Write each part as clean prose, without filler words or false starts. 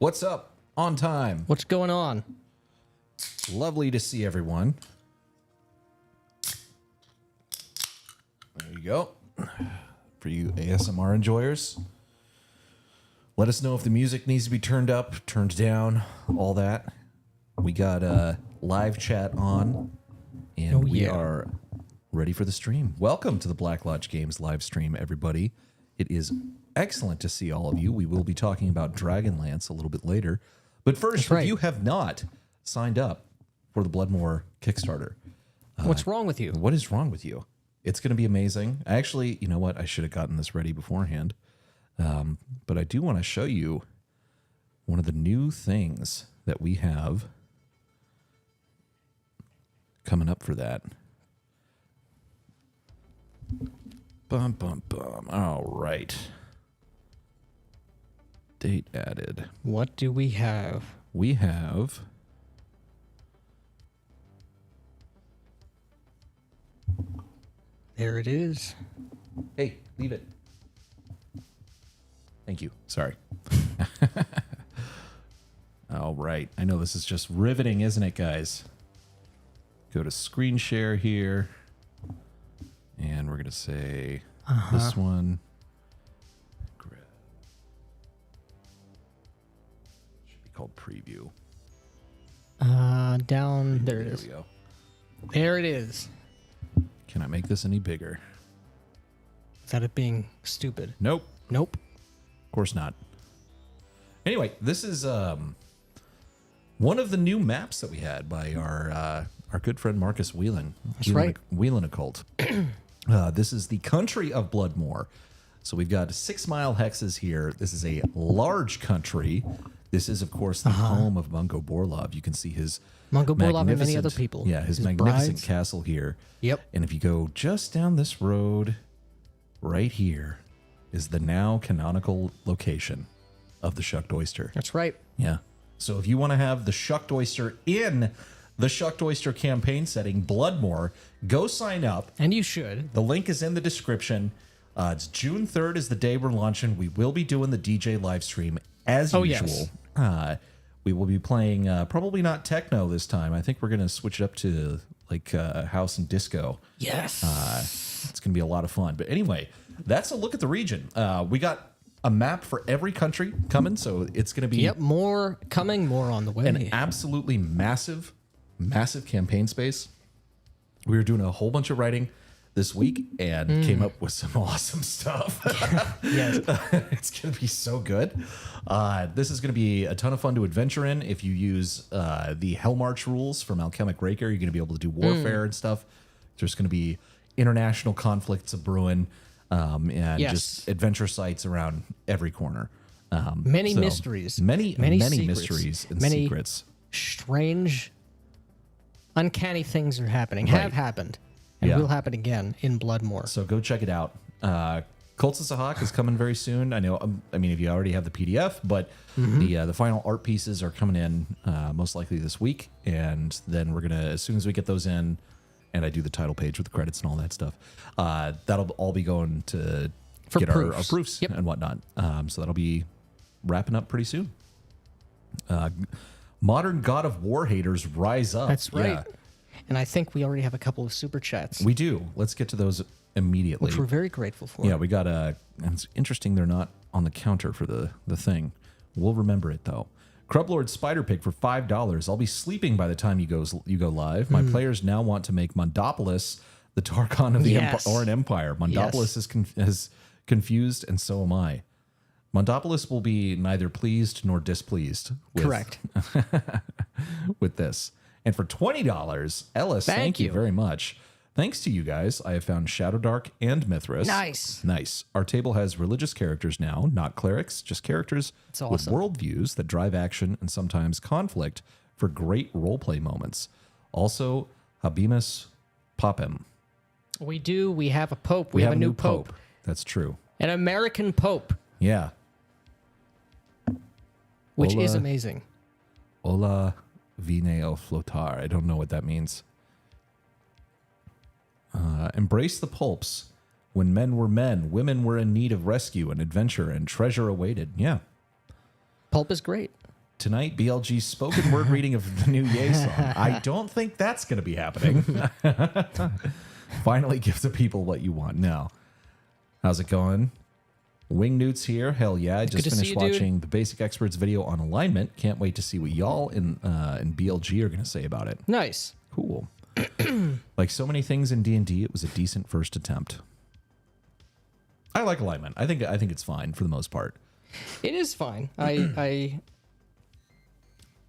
What's up? On time. What's going on? Lovely to see everyone. There you go. For you ASMR enjoyers. Let us know if the music needs to be turned up, turned down, all that. We got a live chat on, and we are ready for the stream. Welcome to the Black Lodge Games live stream, everybody. It is excellent to see all of you. We will be talking about Dragonlance a little bit later. But first, if you have not signed up for the BloodMoor Kickstarter. What's wrong with you? What is wrong with you? It's going to be amazing. Actually, you know what? I should have gotten this ready beforehand. But I do want to show you one of the new things that we have coming up for that. Bum, bum, bum. All right. Date added. What do we have? We have... There it is. Hey, leave it. Thank you. Sorry. All right. I know this is just riveting, isn't it, guys? Go to screen share here. And we're going to say this one. Should be called preview. Down. There it is. There we go. There it is. Can I make this any bigger? Is that it being stupid? Nope. Nope. Of course not. Anyway, this is one of the new maps that we had by our good friend Marcus Whelan. That's right. Whelan Occult. This is the country of BloodMoor. So we've got 6 mile hexes here. This is a large country. This is, of course, the home of Mungo Borlov. You can see his Mungo Borlov and many other people. Yeah, his magnificent castle here. Yep. And if you go just down this road, right here, is the now canonical location of the Shucked Oyster. That's right. Yeah. So if you want to have the Shucked Oyster in the Shucked Oyster campaign setting, BloodMoor, go sign up. And you should. The link is in the description. It's June 3rd is the day we're launching. We will be doing the DJ live stream as usual. Yes. We will be playing probably not techno this time. I think we're going to switch it up to like house and disco. Yes. It's going to be a lot of fun. But anyway, that's a look at the region. We got a map for every country coming, so it's going to be more coming, more on the way. an absolutely massive campaign space. We were doing a whole bunch of writing this week and came up with some awesome stuff. Yes. It's going to be so good. This is going to be a ton of fun to adventure in. If you use the Hell March rules from Alchemic Raker, you're going to be able to do warfare and stuff. There's going to be international conflicts of brewing and just adventure sites around every corner. Many mysteries. Many secrets. mysteries and many secrets. Strange, uncanny things are happening, have happened, and will happen again in BloodMoor. So go check it out. Cults of Sahak is coming very soon. I know. I mean, if you already have the PDF, but the final art pieces are coming in most likely this week, and then we're gonna, as soon as we get those in, and I do the title page with the credits and all that stuff, that'll all be going to get our proofs and whatnot. So that'll be wrapping up pretty soon. Modern God of War haters rise up. That's right. Yeah. And I think we already have a couple of super chats, We do. Let's get to those immediately. which we're very grateful for. Yeah, we got and it's interesting they're not on the counter for the thing. We'll remember it though. Crublord Spider Pig for $5. I'll be sleeping by the time you go live. My players now want to make Mondopolis the Tarkon of the Oran Empire. Mondopolis is confused, and so am I. Mondopolis will be neither pleased nor displeased Correct. with this. And for $20, Ellis, thank you very much. Thanks to you guys, I have found Shadowdark and Mithras. Nice. Our table has religious characters now, not clerics, just characters with worldviews that drive action and sometimes conflict for great roleplay moments. Also, Habemus Papem. We do. We have a pope. We have a new pope. That's true. An American pope. Yeah. Which is amazing. Hola Vineo Flotar. I don't know what that means. Embrace the pulps. When men were men, women were in need of rescue and adventure, and treasure awaited. Yeah. Pulp is great. tonight, BLG's spoken word reading of the new Yay song. I don't think that's going to be happening. Finally give the people what you want. No. How's it going? Wing Newt's here. Hell yeah. I just finished watching the Basic Experts video on alignment. Can't wait to see what y'all in BLG are going to say about it. Nice. Cool. Like so many things in D&D, it was a decent first attempt. I like alignment. I think it's fine for the most part. It is fine. I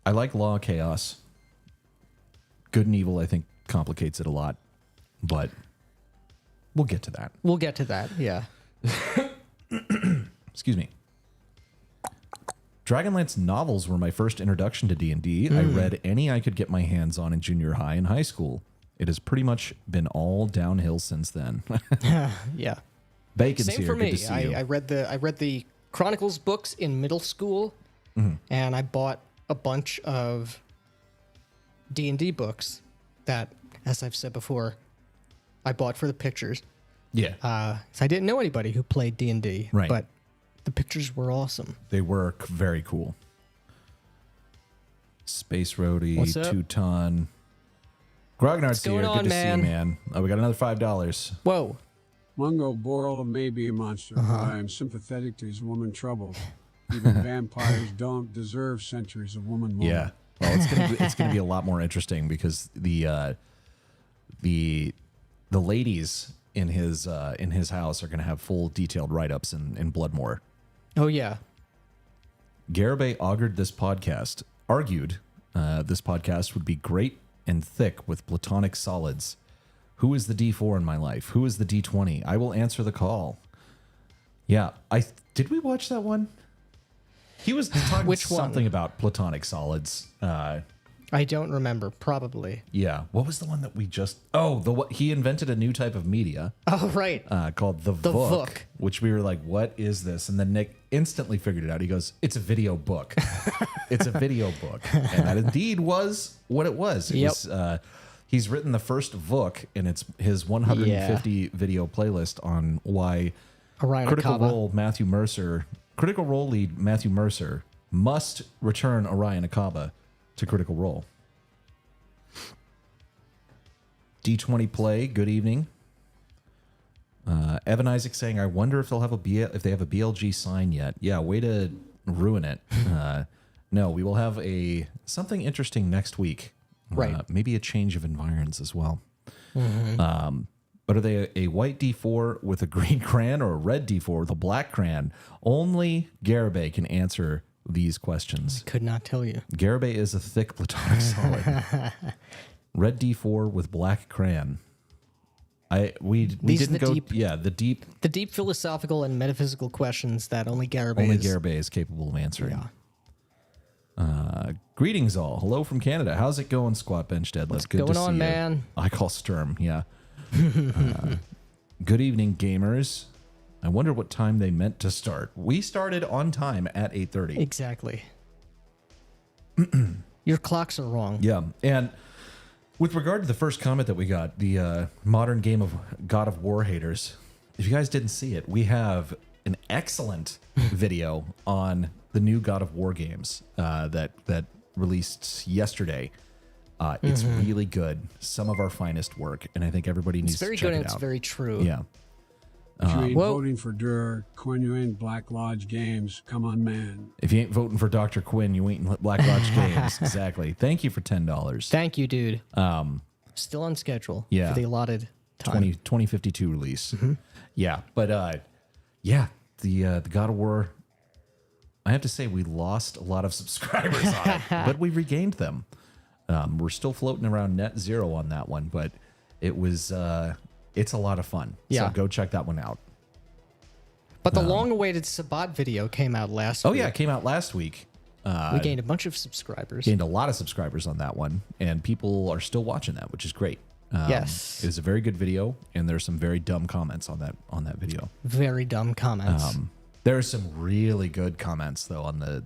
like Law of Chaos. Good and evil, I think, complicates it a lot, but we'll get to that. We'll get to that, yeah. Excuse me. Dragonlance novels were my first introduction to D&D. I read any I could get my hands on in junior high and high school. It has pretty much been all downhill since then. Yeah. Bacon's Same here. for me. Good to see you. I read the Chronicles books in middle school, and I bought a bunch of D&D books that, as I've said before, I bought for the pictures. Yeah. So I didn't know anybody who played D&D, Right. but the pictures were awesome. They were very cool. Space Roadie, What's up? 2-ton. Grognard's here. going on, Good to see you, man? man. Oh, we got another $5. Whoa. Mungo Boral may be a monster, but I am sympathetic to his woman trouble. Even vampires don't deserve centuries of woman moment. Yeah. Well, it's gonna be a lot more interesting because the ladies in his house are gonna have full detailed write-ups in BloodMoor. Oh, yeah. Garibay argued this podcast would be great and thick with platonic solids. Who is the D4 in my life? Who is the D20? I will answer the call. Yeah, did we watch that one? He was talking Which one? something about platonic solids. I don't remember. Probably. Yeah, what was the one that we just? Oh, he invented a new type of media Oh, right. called the Vook. Vook, which we were like, "What is this?" And then Nick instantly figured it out. He goes, "It's a video book. It's a video book," and that indeed was what it was. It Yep. was, he's written the first Vook, and it's his 150 video playlist on why Orion Critical Akaba. Role lead Matthew Mercer must return Orion Akaba to Critical Role. D20 play. Good evening. Evan Isaac saying, "I wonder if if they have a BLG sign yet." Yeah, way to ruin it. No, we will have something interesting next week. Right. Maybe a change of environs as well. But are they a white D4 with a green crayon or a red D4 with a black crayon? Only Garibay can answer these questions. Could not tell you. Garibay is a thick platonic solid. Red D4 with black crayon. We didn't go. The deep philosophical and metaphysical questions that only Garibay is capable of answering. Greetings all. Hello from Canada. How's it going, Squat Bench Deadlift? What's Good to going see on, you. man? I call Sturm. Yeah. Good evening, gamers. I wonder what time they meant to start. We started on time at 8:30. Exactly. Your clocks are wrong. Yeah, and with regard to the first comment that we got, the modern game of God of War haters, if you guys didn't see it, we have an excellent video on the new God of War games that released yesterday. It's really good. Some of our finest work, and I think everybody needs to check it out. It's very good and it's very true. Yeah. If you ain't voting for Dur, Quinn, you ain't Black Lodge Games. Come on, man. If you ain't voting for Dr. Quinn, you ain't in Black Lodge Games. Exactly. Thank you for $10. Thank you, dude. Still on schedule for the allotted time. 2052 release. Yeah, but the God of War, I have to say we lost a lot of subscribers on it, but we regained them. We're still floating around net zero on that one, but it was it's a lot of fun. Yeah. So go check that one out. But the long-awaited Sabat video came out last week. Oh yeah, it came out last week. We gained a bunch of subscribers. Gained a lot of subscribers on that one, and people are still watching that, which is great. Yes. It was a very good video, and there's some very dumb comments on that video. Very dumb comments. There are some really good comments though on the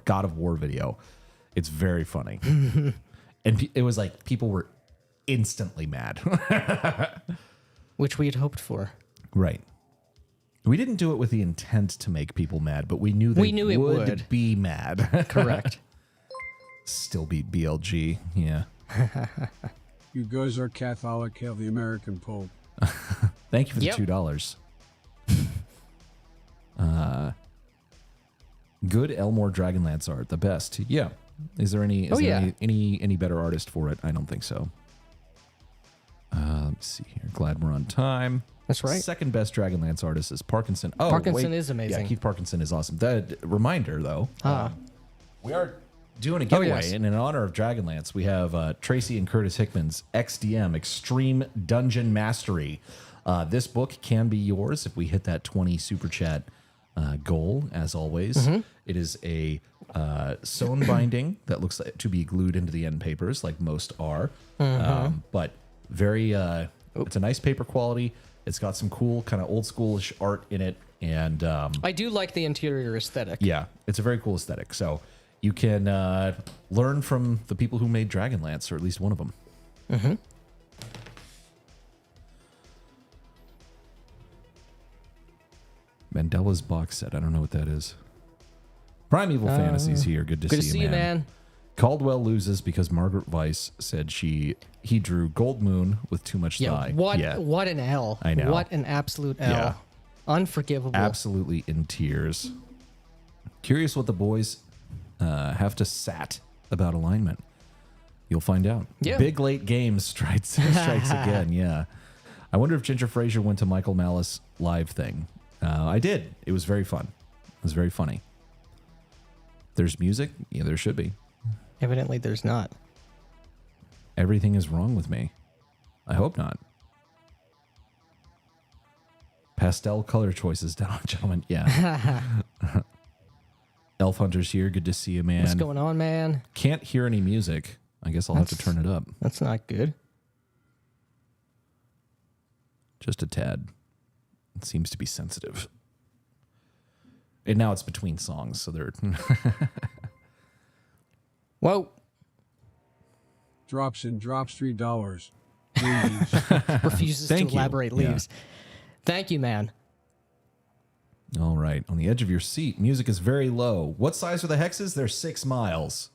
God of War video. It's very funny, and it was like people were instantly mad, Which we had hoped for. right? We didn't do it with the intent to make people mad, but we knew they it would. be mad. Correct. Still beat BLG, yeah. You guys are Catholic, hail the American Pope. Thank you for the Yep. $2. Good Elmore Dragonlance art, the best. Yeah. Is there any? Is there any better artist for it? I don't think so. Let's see here. Glad we're on time. That's right. Second best Dragonlance artist is Parkinson. Oh, Parkinson wait. is amazing. Yeah, Keith Parkinson is awesome. That reminder though. We are doing a Oh, giveaway, yes. and in honor of Dragonlance, we have Tracy and Curtis Hickman's XDM Extreme Dungeon Mastery. This book can be yours if we hit that 20 super chat goal. As always, it is a sewn binding that looks like to be glued into the end papers, like most are, but very. It's a nice paper quality. It's got some cool kind of old schoolish art in it, and I do like the interior aesthetic. yeah, it's a very cool aesthetic. So you can learn from the people who made Dragonlance, or at least one of them. Mandela's box set. I don't know what that is. Primeval Fantasies here. Good to Good to see see you, man. Caldwell loses because Margaret Weiss said he drew Gold Moon with too much Yeah, thigh. what an L. I know. What an absolute L. Yeah. Unforgivable. Absolutely in tears. Curious what the boys have to sat about alignment. You'll find out. Yeah. Big late games strikes again. Yeah. I wonder if Ginger Fraser went to Michael Malice live thing. I did. It was very fun. It was very funny. There's music. Yeah, there should be. Evidently, there's not. Everything is wrong with me. I hope not. Pastel color choices down, gentlemen. Yeah. Elf Hunter's here. Good to see you, man. What's going on, man? Can't hear any music. I guess I'll have to turn it up. That's not good. Just a tad. It seems to be sensitive. And now it's between songs, so they're... Whoa. Drops $3. Leaves. Refuses Thank to you. elaborate, Yeah. leaves. Thank you, man. All right. On the edge of your seat, music is very low. What size are the hexes? They're 6 miles.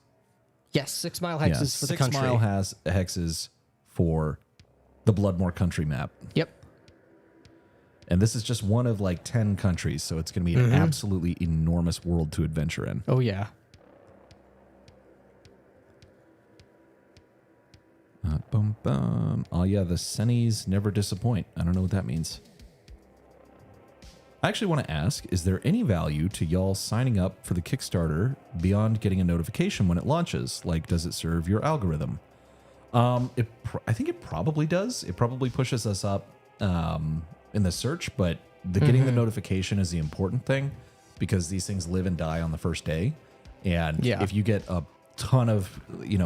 Yes, 6 mile hexes for the 6 country. mile has hexes for the Bloodmoor country map. Yep. And this is just one of like 10 countries, so it's going to be an absolutely enormous world to adventure in. Oh, yeah. Bum, bum. Oh, yeah, the Sennies never disappoint. I don't know what that means. I actually want to ask, is there any value to y'all signing up for the Kickstarter beyond getting a notification when it launches? Like, does it serve your algorithm? I think it probably does. It probably pushes us up in the search, but getting the notification is the important thing because these things live and die on the first day. And Yeah. if you get a ton of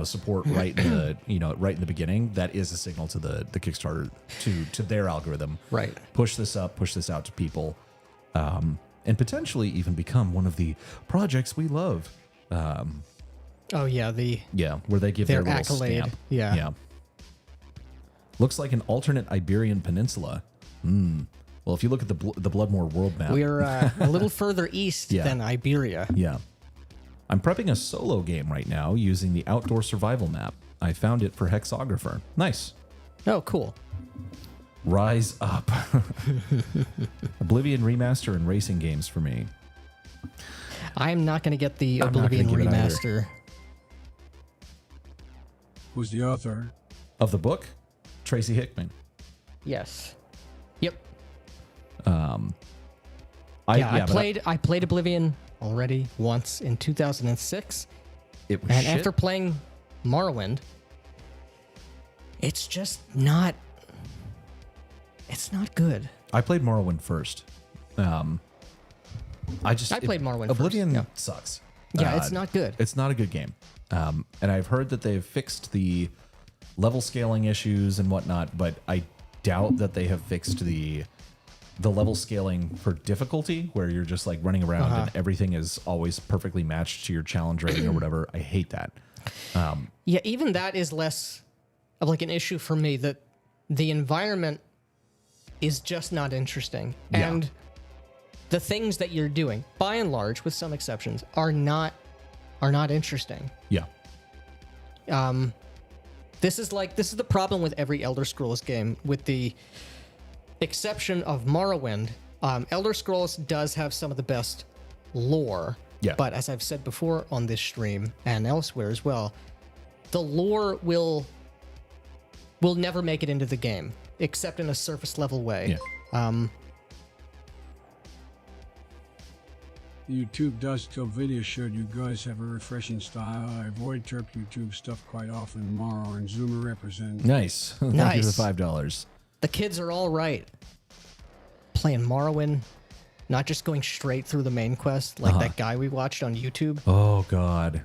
support right in the beginning, that is a signal to the Kickstarter to their algorithm. Right. Push this up, push this out to people, and potentially even become one of the projects we love. Oh, yeah. Where they give Their their little accolade. stamp. Yeah. Looks like an alternate Iberian peninsula. Well, if you look at the Bloodmoor world map, We're a little further east Yeah. than Iberia. yeah. I'm prepping a solo game right now using the outdoor survival map. I found it for Hexographer. Nice. Oh, cool. Rise up. Oblivion remaster and racing games for me. I'm not going to get the I'm not gonna Oblivion give it either. remaster. Who's the author? Of the book, Tracy Hickman. Yes. Yep. I played Oblivion already once in 2006, It was and shit. after playing Morrowind, it's just not. It's not good. I played Morrowind first. I played Morrowind first, Oblivion yeah. sucks. Yeah, it's not good. It's not a good game. And I've heard that they've fixed the level scaling issues and whatnot, but I doubt that they have fixed the level scaling for difficulty, where you're just like running around and everything is always perfectly matched to your challenge rating or whatever. I hate that. Yeah, even that is less of like an issue for me. That the environment is just not interesting, Yeah. and the things that you're doing, by and large, with some exceptions, are not interesting. Yeah. This is the problem with every Elder Scrolls game, with the exception of Morrowind. Elder Scrolls does have some of the best lore. Yeah. But as I've said before on this stream and elsewhere as well, the lore will never make it into the game, except in a surface level way. Yeah. YouTube does till video showed you guys have a refreshing style. I avoid Turk YouTube stuff quite often. Morrow and Zoomer represent. Nice. Thank you Nice. for the $5. The kids are all right. Playing Morrowind, not just going straight through the main quest like that guy we watched on YouTube. Oh God.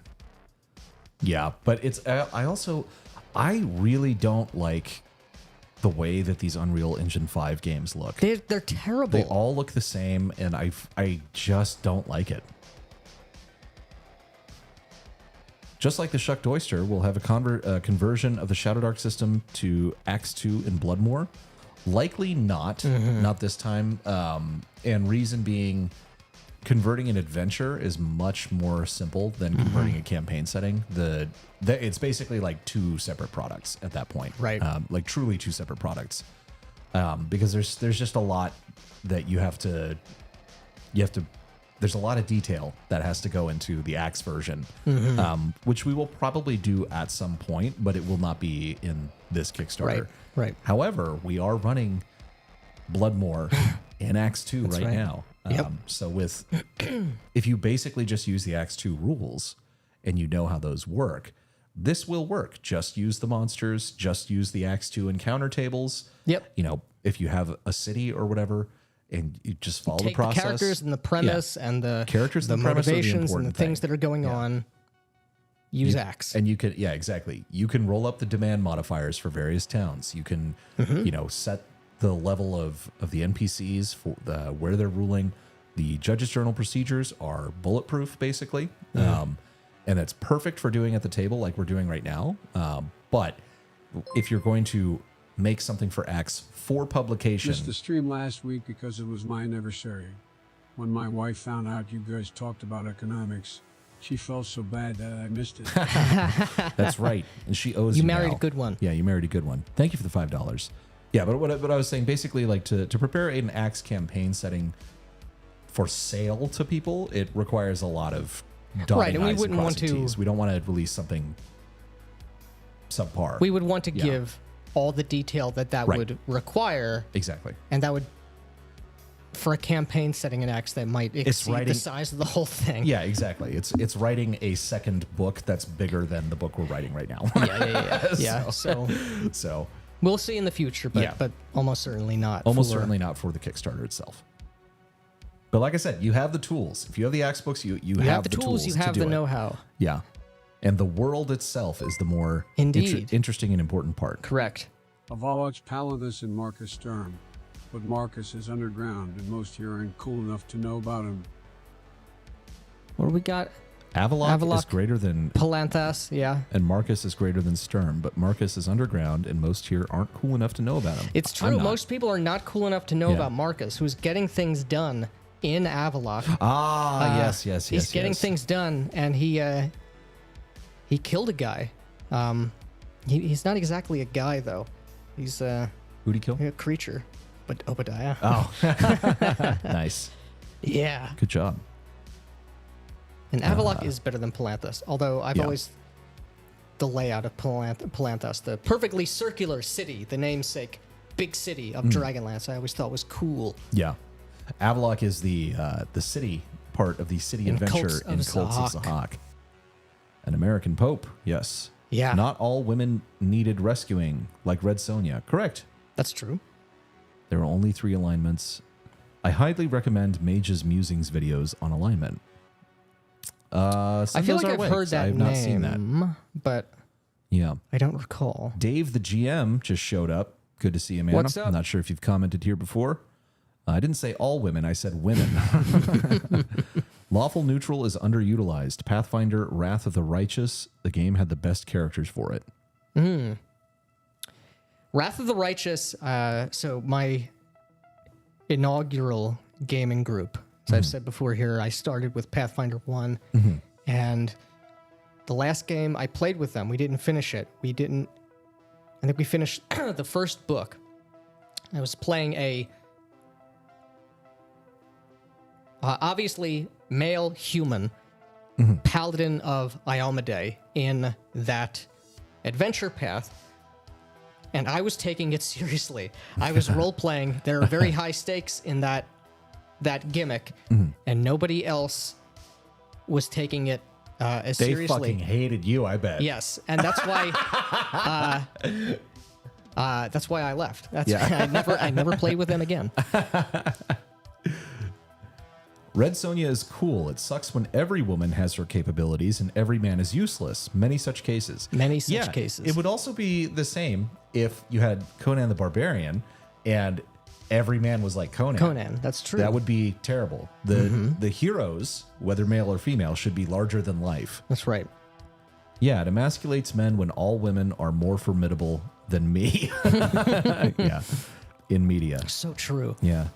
Yeah, but it's I really don't like the way that these Unreal Engine 5 games look. They're terrible. They all look the same, and I just don't like it. Just like the Shucked Oyster, we'll have a conversion of the Shadow Dark system to ACKS 2 in BloodMoor. Likely not, not this time. And reason being, converting an adventure is much more simple than converting a campaign setting. It's basically like two separate products at that point, Right. Like truly two separate products, because there's just a lot that you have to. There's a lot of detail that has to go into the ACKS version, which we will probably do at some point, but it will not be in this Kickstarter. Right. However, we are running BloodMoor in ACKS 2 right now. Yep. So if you basically just use the ACKS 2 rules and you know how those work, this will work. Just use the monsters, just use the ACKS 2 encounter tables. Yep. You know, if you have a city or whatever, and you just follow the Take process. the characters and the premise and the characters, the and the premise are the motivations and the important things thing. that are going on. Use ACKS. And you can, exactly. You can roll up the demand modifiers for various towns. You can, set the level of the NPCs for where they're ruling. The Judge's Journal procedures are bulletproof, basically. And it's perfect for doing at the table like we're doing right now. But if you're going to make something for ACKS for publication... Missed the stream last week because it was my anniversary. When my wife found out you guys talked about economics, she felt so bad that I missed it. That's right. And she owes you married now. a good one. Yeah, you married a good one. Thank you for the $5. Yeah, but what I was saying, basically, like to prepare an ACKS campaign setting for sale to people, it requires a lot of dotting Right, and we I's wouldn't want crossing to- T's. We don't want to release something subpar. We would want to give all the detail that Right. would require, Exactly. and that would, for a campaign setting in ACKS, that might exceed writing- the size of the whole thing. Yeah, exactly. It's writing a second book that's bigger than the book we're writing right now. Yeah. So So we'll see in the future, but Yeah. but almost certainly not. almost for- certainly not for the Kickstarter itself. But like I said, you have the tools. If you have the ACKS books, you You have the tools. You to have do the it. know-how. Yeah. And the world itself is the more Indeed. interesting and important part. Correct. Avalox, Palladus, and Marcus Sturm. But Marcus is underground, and most here aren't cool enough to know about him. What do we got? Avalok is Avalok. greater than, Palanthas, yeah. and Marcus is greater than Sturm, but Marcus is underground, and most here aren't cool enough to know about him. It's I'm true. not. Most people are not cool enough to know Yeah. about Marcus, who's getting things done in Avalok. Yes. He's getting things done, and he killed a guy. He's not exactly a guy though. He's Who'd he kill? a creature, but Obadiah. Oh, nice. Yeah. Good job. And Avalok is better than Palanthas, although I've Yeah. always the layout of Palanthas, the perfectly circular city, the namesake big city of Dragonlance, I always thought was cool. Yeah. Avalok is the city part of the city In adventure Cults of in Cults of Zahak. Zahak. An American Pope, yes. Yeah. Not all women needed rescuing, like Red Sonja. Correct. That's true. There are only 3 alignments. I highly recommend Mage's Musings videos on alignment. I feel like I've heard that I've name, not seen that. but Yeah. I don't recall. Dave, the GM, just showed up. Good to see you, man. What's up? I'm not sure if you've commented here before. I didn't say all women. I said women. Lawful Neutral is underutilized. Pathfinder, Wrath of the Righteous. The game had the best characters for it. Wrath of the Righteous, so my inaugural gaming group I've said before here, I started with Pathfinder 1, and the last game I played with them, we didn't finish it. I think we finished the first book. I was playing a obviously male human paladin of Iomedae in that adventure path, and I was taking it seriously. I was role-playing. There are very high stakes in that gimmick, and nobody else was taking it as They seriously. fucking hated you, I bet. Yes, and that's why I left. I never played with them again. Red Sonja is cool. It sucks when every woman has her capabilities and every man is useless. Many such cases. Cases. It would also be the same if you had Conan the Barbarian and every man was like Conan. That's true. That would be terrible. The heroes, whether male or female, should be larger than life. That's right. Yeah, it emasculates men when all women are more formidable than me. Yeah, in media. So true. Yeah.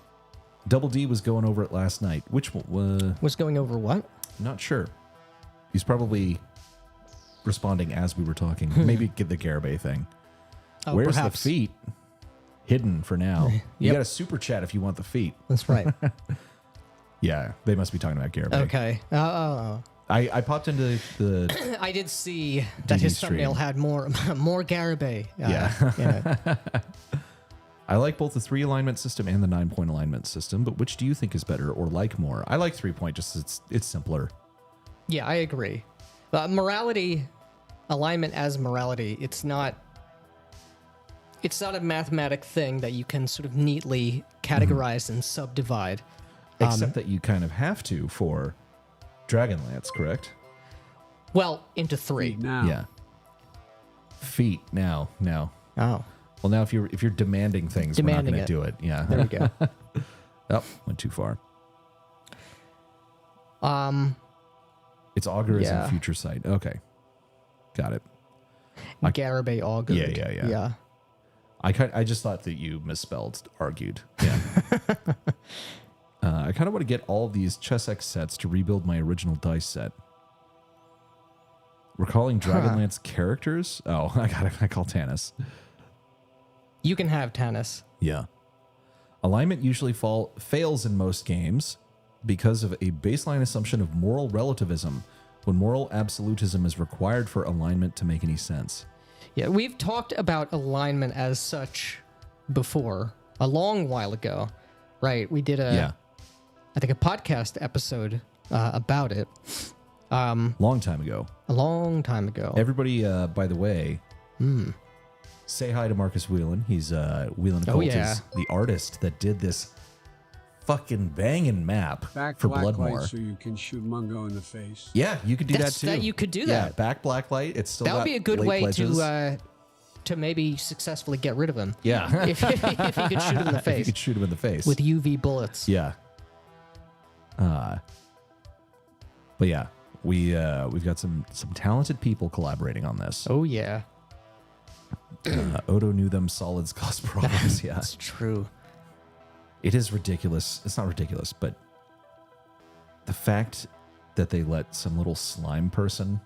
Double D was going over it last night. Which one? Was going over what? Not sure. He's probably responding as we were talking. Maybe get the Garibay thing. Oh, Where's perhaps. the feet? Hidden for now. You Yep. got a super chat if you want the feet. That's right. Yeah, they must be talking about Garibay. Okay. I popped into the... I did see that his stream. thumbnail had more Garibay. Yeah. in it. I like both the 3 alignment system and the 9-point alignment system, but which do you think is better or like more? I like 3-point just it's simpler. Yeah, I agree. Morality, alignment as morality, it's not a mathematic thing that you can sort of neatly categorize and subdivide. Except that you kind of have to for Dragonlance, correct? Well, into 3. Now, Yeah. Feet now. Oh, Well, now if you're demanding things, Demanding we're not it. going to do it. Yeah. there we go. Oh, went too far. It's augurism Yeah. future sight. Okay. Got it. Garibay augured. Yeah. I just thought that you misspelled argued. Yeah. I kind of want to get all of these Chess X sets to rebuild my original dice set. We're calling Dragonlance characters? Oh, I call Tanis. You can have Tanis. Yeah. Alignment usually fails in most games because of a baseline assumption of moral relativism when moral absolutism is required for alignment to make any sense. Yeah, we've talked about alignment as such before, a long while ago, right? We did I think a podcast episode about it. Long time ago. A long time ago. Everybody, by the way, say hi to Marcus Whelan. He's Whelan Occult is the artist that did this fucking banging map back for black light BloodMoor. so you can shoot Mungo in the face. Yeah, you could do that too. You could do Yeah, that. back black light. It's still That would got be a good late way pledges. to maybe successfully get rid of him. Yeah. if you could shoot him in the If you face could shoot him in the face. with UV bullets. Yeah. But yeah, we've got some talented people collaborating on this. Oh yeah, Odo knew them solids cause problems. Yeah, that's true. it is ridiculous. It's not ridiculous, but the fact that they let some little slime person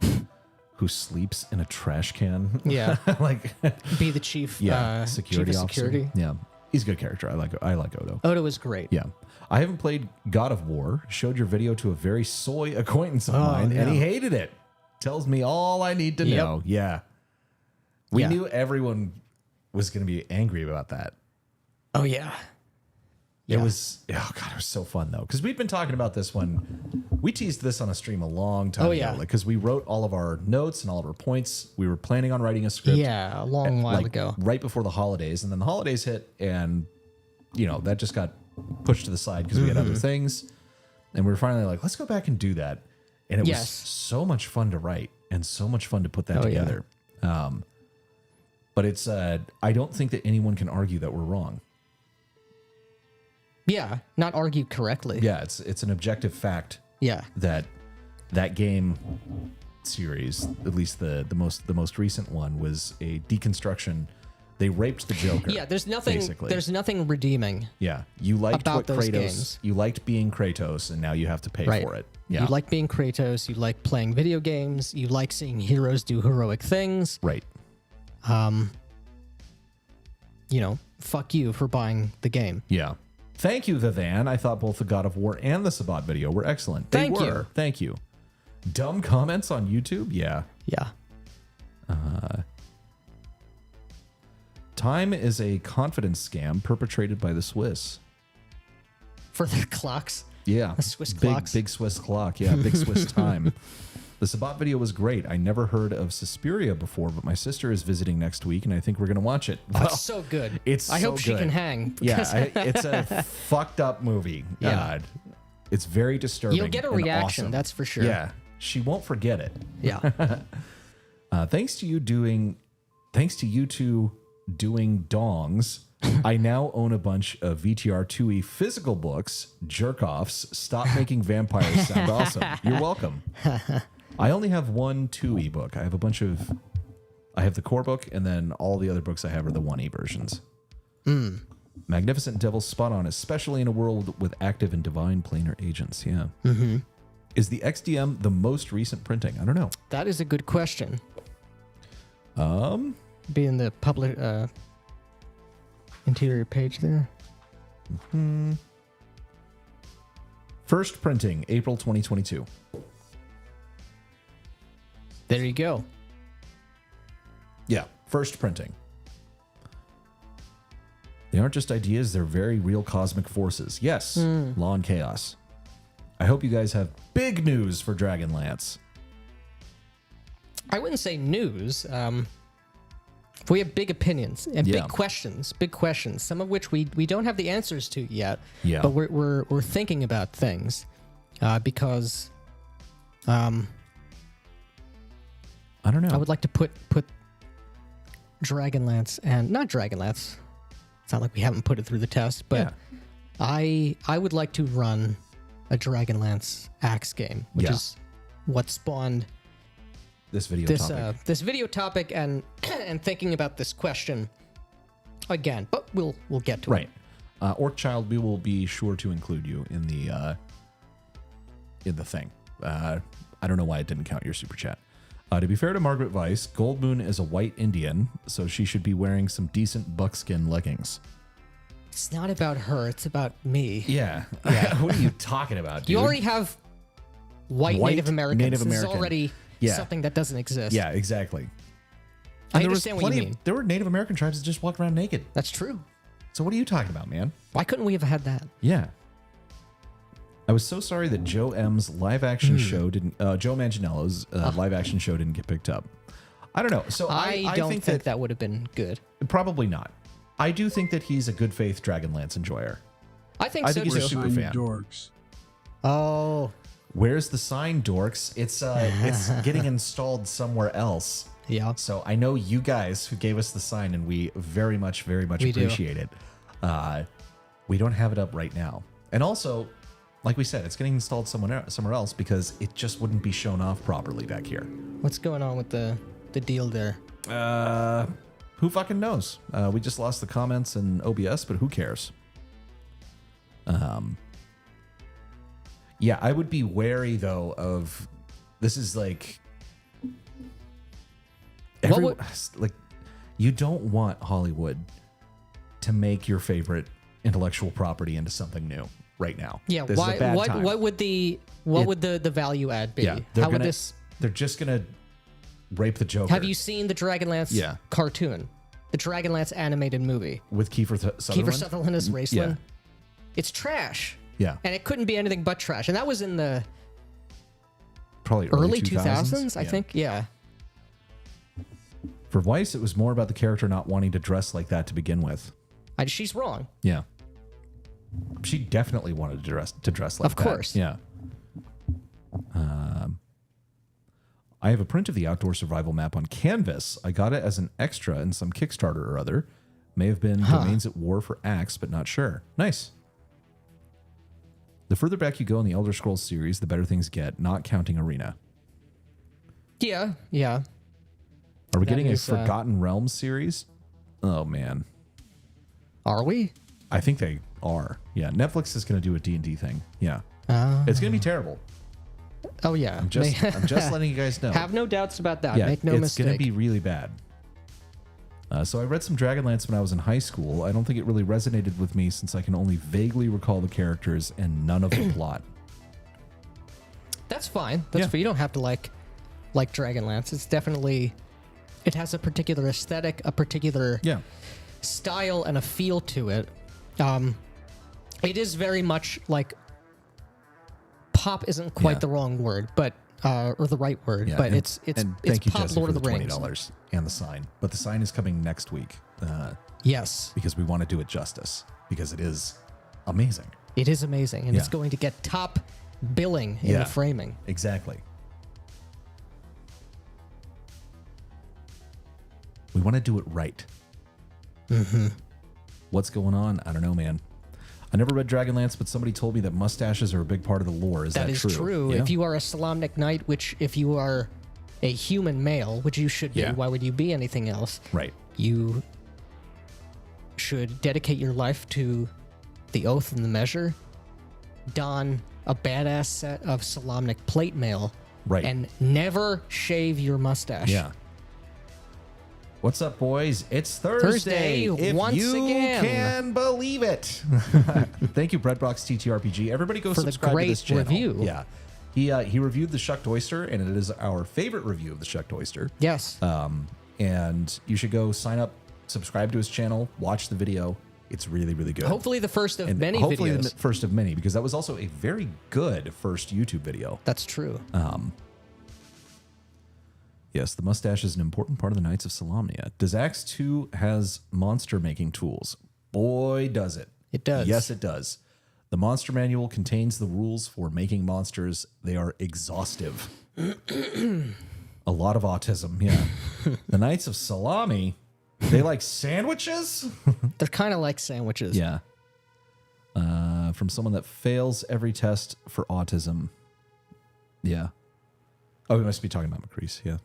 who sleeps in a trash can, Yeah. like Be the chief. security chief of officer. security. Yeah, he's a good character. I like Odo. Odo is great. Yeah. I haven't played God of War. Showed your video to a very soy acquaintance of Oh, mine, and yeah. he hated it. Tells me all I need to Yep. know. Yeah. We Yeah. knew everyone was going to be angry about that. Oh yeah. It Yeah. was, oh God, it was so fun though. Because we'd been talking about this when we teased this on a stream a long time Oh, ago. yeah. Like, because we wrote all of our notes and all of our points. We were planning on writing a script. Yeah, a long while like, ago. right before the holidays, and then the holidays hit, and that just got pushed to the side because we had other things, and we were finally like, let's go back and do that, and it was Yes. so much fun to write and so much fun to put that Oh, yeah. together. But it's I don't think that anyone can argue that we're wrong. Yeah, not argue correctly. Yeah, it's an objective fact Yeah. that game series, at least the most recent one, was a deconstruction They raped the Joker. Yeah, there's nothing. Basically. There's nothing redeeming. Yeah, you liked about what those Kratos. games. You liked being Kratos, and now you have to pay Right. for it. Yeah, You like being Kratos. You like playing video games. You like seeing heroes do heroic things. right. Fuck you for buying the game. Yeah. Thank you, Vivan. I thought both the God of War and the Sabat video were excellent. They Thank were. you. Thank you. Dumb comments on YouTube? Yeah. Yeah. Time is a confidence scam perpetrated by the Swiss. For the clocks. Yeah. The Swiss big, clocks. Big Swiss clock. Yeah, big Swiss time. The Sabat video was great. I never heard of Suspiria before, but my sister is visiting next week, and I think we're going to watch it. Well, That's so good. I hope she can hang. Yeah, it's a fucked up movie. Yeah. God. It's very disturbing. You'll get a and reaction, awesome. that's for sure. Yeah. She won't forget it. Yeah. Thanks to you two doing dongs, I now own a bunch of VTR 2E physical books, jerk-offs, Stop Making Vampires Sound Awesome. You're welcome. I only have one 2E book. I have the core book, and then all the other books I have are the 1E versions. Magnificent Devil spot on, especially in a world with active and divine planar agents. Yeah. Mm-hmm. Is the XDM the most recent printing? I don't know. That is a good question. Be in the public interior page there. First printing, April 2022. There you go. Yeah, first printing. They aren't just ideas, they're very real cosmic forces. Yes, law and chaos. I hope you guys have big news for Dragonlance. I wouldn't say news. We have big opinions and Yeah. big questions, some of which we don't have the answers to yet. Yeah. But we're thinking about things because I don't know. I would like to put Dragonlance and not Dragonlance. It's not like we haven't put it through the test, but I would like to run a Dragonlance ACKS game, which Yeah. is what spawned this video topic. this video topic and and thinking about this question again. But we'll get to Right. it. Orc Child, we will be sure to include you in the thing. I don't know why it didn't count your super chat. To be fair to Margaret Weiss, Gold Moon is a white Indian, so she should be wearing some decent buckskin leggings. It's not about her. It's about me. Yeah. What are you talking about, dude? You already have white Native Americans. Native This American. is already Yeah. something that doesn't exist. Yeah, exactly. I And there was understand what you plenty mean. there were Native American tribes that just walked around naked. That's true. So what are you talking about, man? Why couldn't we have had that? Yeah. I was so sorry that Joe M's live action show didn't. Joe Manganiello's live action show didn't get picked up. I don't know. So I don't think that would have been good. probably not. I do think that he's a good faith Dragonlance enjoyer. I think I so think he's a too. super Sign fan. dorks. Oh, Where's the sign, dorks? It's getting installed somewhere else. yeah. So I know you guys who gave us the sign, and we very much We do. appreciate it. We don't have it up right now, and also, like we said, it's getting installed somewhere else because it just wouldn't be shown off properly back here. What's going on with the deal there? Who fucking knows? We just lost the comments in OBS, but who cares? Yeah, I would be wary though of this. Is like What like you don't want Hollywood to make your favorite intellectual property into something new right now. Yeah. This is a bad time. What would the value add be? Yeah, How would this? They're just gonna rape the Joker. Have you seen the Dragonlance Yeah. cartoon? The Dragonlance animated movie. with Kiefer Sutherland? Kiefer Sutherland as Raceland. Yeah. It's trash. Yeah, And it couldn't be anything but trash. And that was in the probably early 2000s, I Yeah. think. Yeah. For Weiss, it was more about the character not wanting to dress like that to begin with. She's wrong. Yeah. She definitely wanted to dress like Of that. course. Yeah. I have a print of the outdoor survival map on canvas. I got it as an extra in some Kickstarter or other. May have been Domains at War for ACKS, but not sure. Nice. The further back you go in the Elder Scrolls series, the better things get, not counting Arena. Yeah. Yeah. Are we That getting is, a Forgotten Realms series? Oh, man. Are we? I think they are. Yeah, Netflix is going to do a D&D thing. Yeah. It's going to be terrible. Oh, yeah. I'm just letting you guys know. Have no doubts about that. Yeah, Make no it's mistake. going to be really bad. So I read some Dragonlance when I was in high school. I don't think it really resonated with me since I can only vaguely recall the characters and none of the plot. That's fine. That's fine. You don't have to like Dragonlance. It's definitely... It has a particular aesthetic, a particular style, and a feel to it. It is very much like... Pop isn't quite the wrong word, but... or the right word, but it's thank you, pop Jesse, Lord for of the Rings. $20 and the sign. But the sign is coming next week. Yes. Because we want to do it justice. Because it is amazing. It is amazing, and it's going to get top billing in the framing. Exactly. We want to do it right. Mm-hmm. What's going on? I don't know, man. I never read Dragonlance, but somebody told me that mustaches are a big part of the lore. Is that true? That is true. Yeah? If you are a Solamnic Knight, which if you are a human male, which you should be, why would you be anything else? Right. You should dedicate your life to the oath and the measure, don a badass set of Solamnic plate mail, Right. and never shave your mustache. Yeah. What's up, boys? It's Thursday. If once you again. can believe it. Thank you, Breadbox TTRPG. Everybody go For the subscribe to this great channel. review. Yeah. He reviewed the Shucked Oyster, and it is our favorite review of the Shucked Oyster. Yes. And you should go sign up, subscribe to his channel, watch the video. It's really, really good. Hopefully the first of many hopefully videos. the first of many, because that was also a very good first YouTube video. That's true. Yes, the mustache is an important part of the Knights of Solamnia. Does ACKS 2 has monster making tools? Boy, does it. It does. Yes, it does. The monster manual contains the rules for making monsters. They are exhaustive. A lot of autism, yeah. The Knights of Salami, they like sandwiches? They're kind of like sandwiches. Yeah. From someone that fails every test for autism. Yeah. Oh, we must be talking about McCrease, yeah.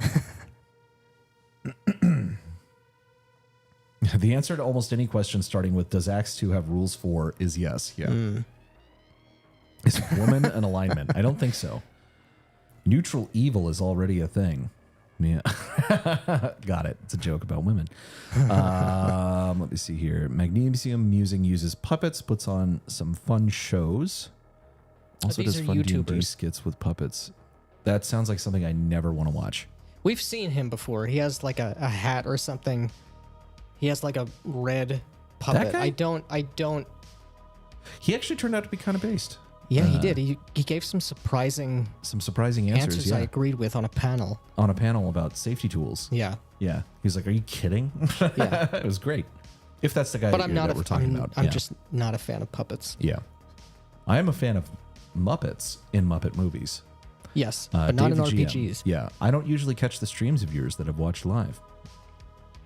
The answer to almost any question starting with, does ACKS 2 have rules for, is yes, yeah. Is woman an alignment? I don't think so. Neutral evil is already a thing. Yeah. Got it. It's a joke about women. Let me see here. Magnesium Musing uses puppets, puts on some fun shows. Also These does are fun D&D YouTubers. skits with puppets. That sounds like something I never want to watch. We've seen him before. He has like a hat or something. He has like a red puppet. guy? I don't. He actually turned out to be kind of based. Yeah, he did. He gave some surprising Some surprising answers, I yeah. agreed with on a panel. On a panel about safety tools. Yeah. Yeah. He was like, are you kidding? Yeah. It was great. If that's the guy But that, I'm not that we're talking about. I'm yeah. just not a fan of puppets. Yeah. I am a fan of Muppets in Muppet movies. Yes, but not in Dave the GM. RPGs. Yeah. I don't usually catch the streams of yours that I've watched live.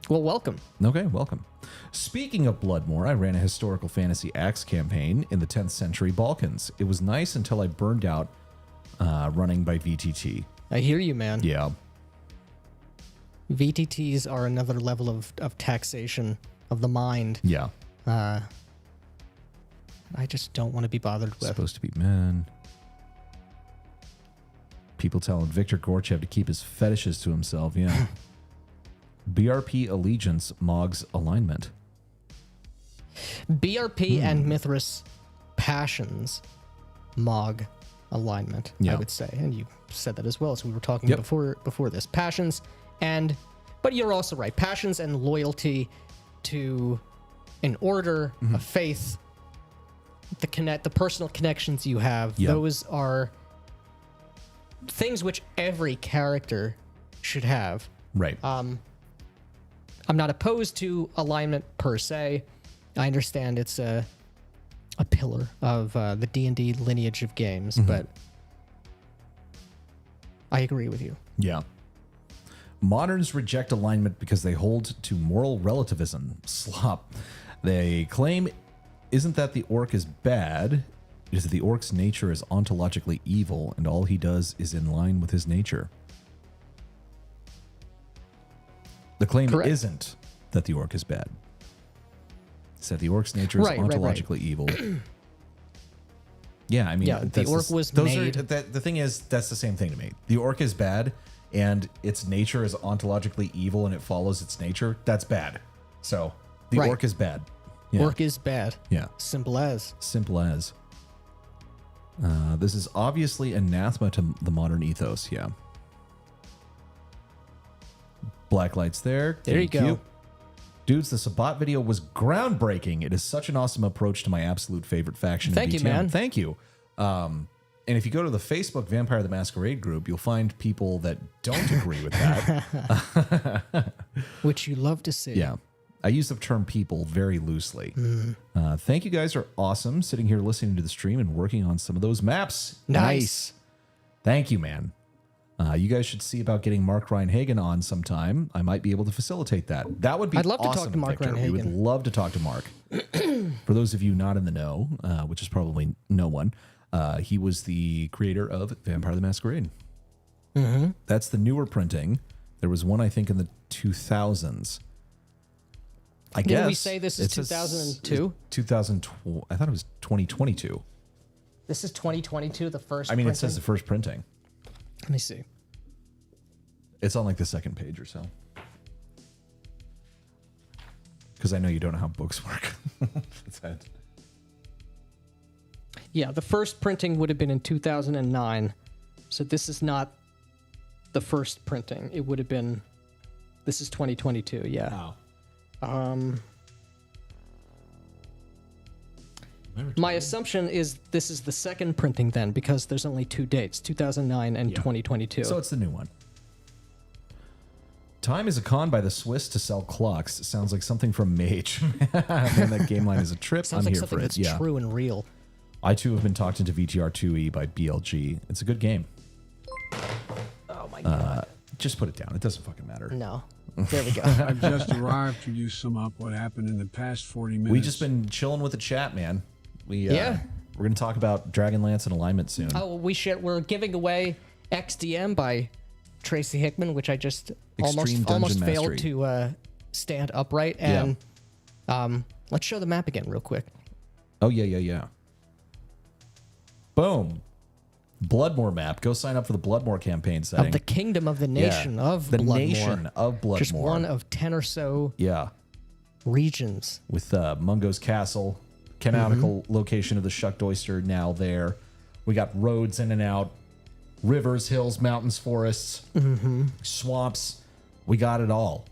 Well, welcome. Okay, welcome. Speaking of BloodMoor, I ran a historical fantasy ACKS campaign in the 10th century Balkans. It was nice until I burned out running by VTT. I hear you, man. Yeah. VTTs are another level of taxation of the mind. Yeah. I just don't want to be bothered with. Supposed to be men. People telling Viktor Gorchev to keep his fetishes to himself. Yeah. BRP Allegiance Mog's alignment. BRP and Mithras Passions Mog alignment, I Yeah. would say. And you said that as well as we were talking Yep. before this. Passions but you're also right. Passions and loyalty to an order, a faith, the personal connections you have. Yep. Those are things which every character should have. Right. I'm not opposed to alignment per se. I understand it's a pillar of the D&D lineage of games, but I agree with you. Yeah. Moderns reject alignment because they hold to moral relativism. Slop. They claim isn't that the orc is bad, it is that the orc's nature is ontologically evil, and all he does is in line with his nature. The claim Correct. isn't that the orc is bad. Said the orc's nature is Right, right, right. ontologically evil. Yeah, I mean, Yeah, the orc was made. The thing is, that's the same thing to me. The orc is bad, and its nature is ontologically evil, and it follows its nature. That's bad. So the Right. orc is bad. Yeah. Orc is bad. Yeah. Simple as. Simple as. This is obviously anathema to the modern ethos. Yeah. Black lights there. There you Thank go. Dudes, the Sabat video was groundbreaking. It is such an awesome approach to my absolute favorite faction. Thank in you, BTM. man. Thank you. And if you go to the Facebook Vampire the Masquerade group, you'll find people that don't agree with that. Which you love to see. Yeah. I use the term people very loosely. Thank you guys are awesome. Sitting here listening to the stream and working on some of those maps. Nice. Thank you, man. You guys should see about getting Mark Reinhagen on sometime. I might be able to facilitate that. That would be I'd love to talk awesome, to Mark Victor. We would Reinhagen. love to talk to Mark. For those of you not in the know, which is probably no one, he was the creator of Vampire the Masquerade. Mm-hmm. That's the newer printing. There was one, I think, in the 2000s. I guess. Didn't we say this is 2002? 2012. I thought it was 2022. This is 2022, the first I mean, it printing? says the first printing. Let me see. It's on like the second page or so. Because I know you don't know how books work. That's it. Yeah, the first printing would have been in 2009. So this is not the first printing. It would have been... This is 2022, yeah. Wow. My assumption is this is the second printing then, because there's only two dates, 2009 and 2022. So it's the new one. Time is a con by the Swiss to sell clocks. Sounds like something from Mage. Man, that game line is a trip. Sounds I'm like here something for it. that's Yeah. true and real. I too have been talked into VTR2E by BLG. It's a good game. Oh my god. Just put it down. It doesn't fucking matter. No. There we go. I've just arrived to you sum up what happened in the past 40 minutes. We just been chilling with the chat, man. Yeah. We're gonna talk about Dragonlance and alignment soon. Oh, we're giving away XDM by Tracy Hickman, which I just Extreme almost Dungeon failed Mastery. to stand upright. And let's show the map again real quick. Oh yeah. Boom. BloodMoor map. Go sign up for the BloodMoor campaign setting. Of the kingdom of the nation of the BloodMoor. nation of BloodMoor. Just one of 10 or so Yeah. regions. With Mungo's Castle, canonical location of the Shucked Oyster now there. We got roads in and out, rivers, hills, mountains, forests, swamps. We got it all.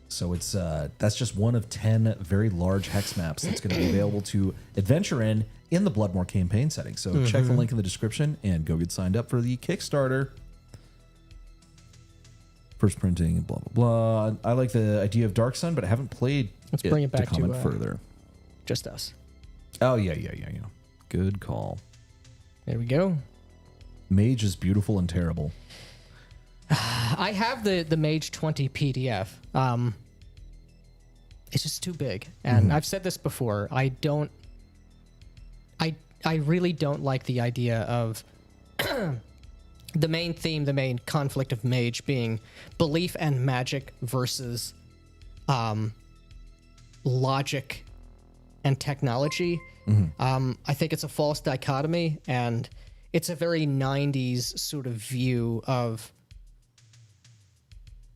So it's that's just one of 10 very large hex maps that's going to be available to adventure in the BloodMoor campaign setting. So check the link in the description and go get signed up for the Kickstarter. First printing, blah, blah, blah. I like the idea of Dark Sun, but I haven't played Let's bring it back to comment to, further. Just us. Oh, yeah. Good call. There we go. Mage is beautiful and terrible. I have the Mage 20 PDF. It's just too big. And I've said this before. I really don't like the idea of the main theme, the main conflict of Mage being belief and magic versus logic and technology. I think it's a false dichotomy, and it's a very 90s sort of view of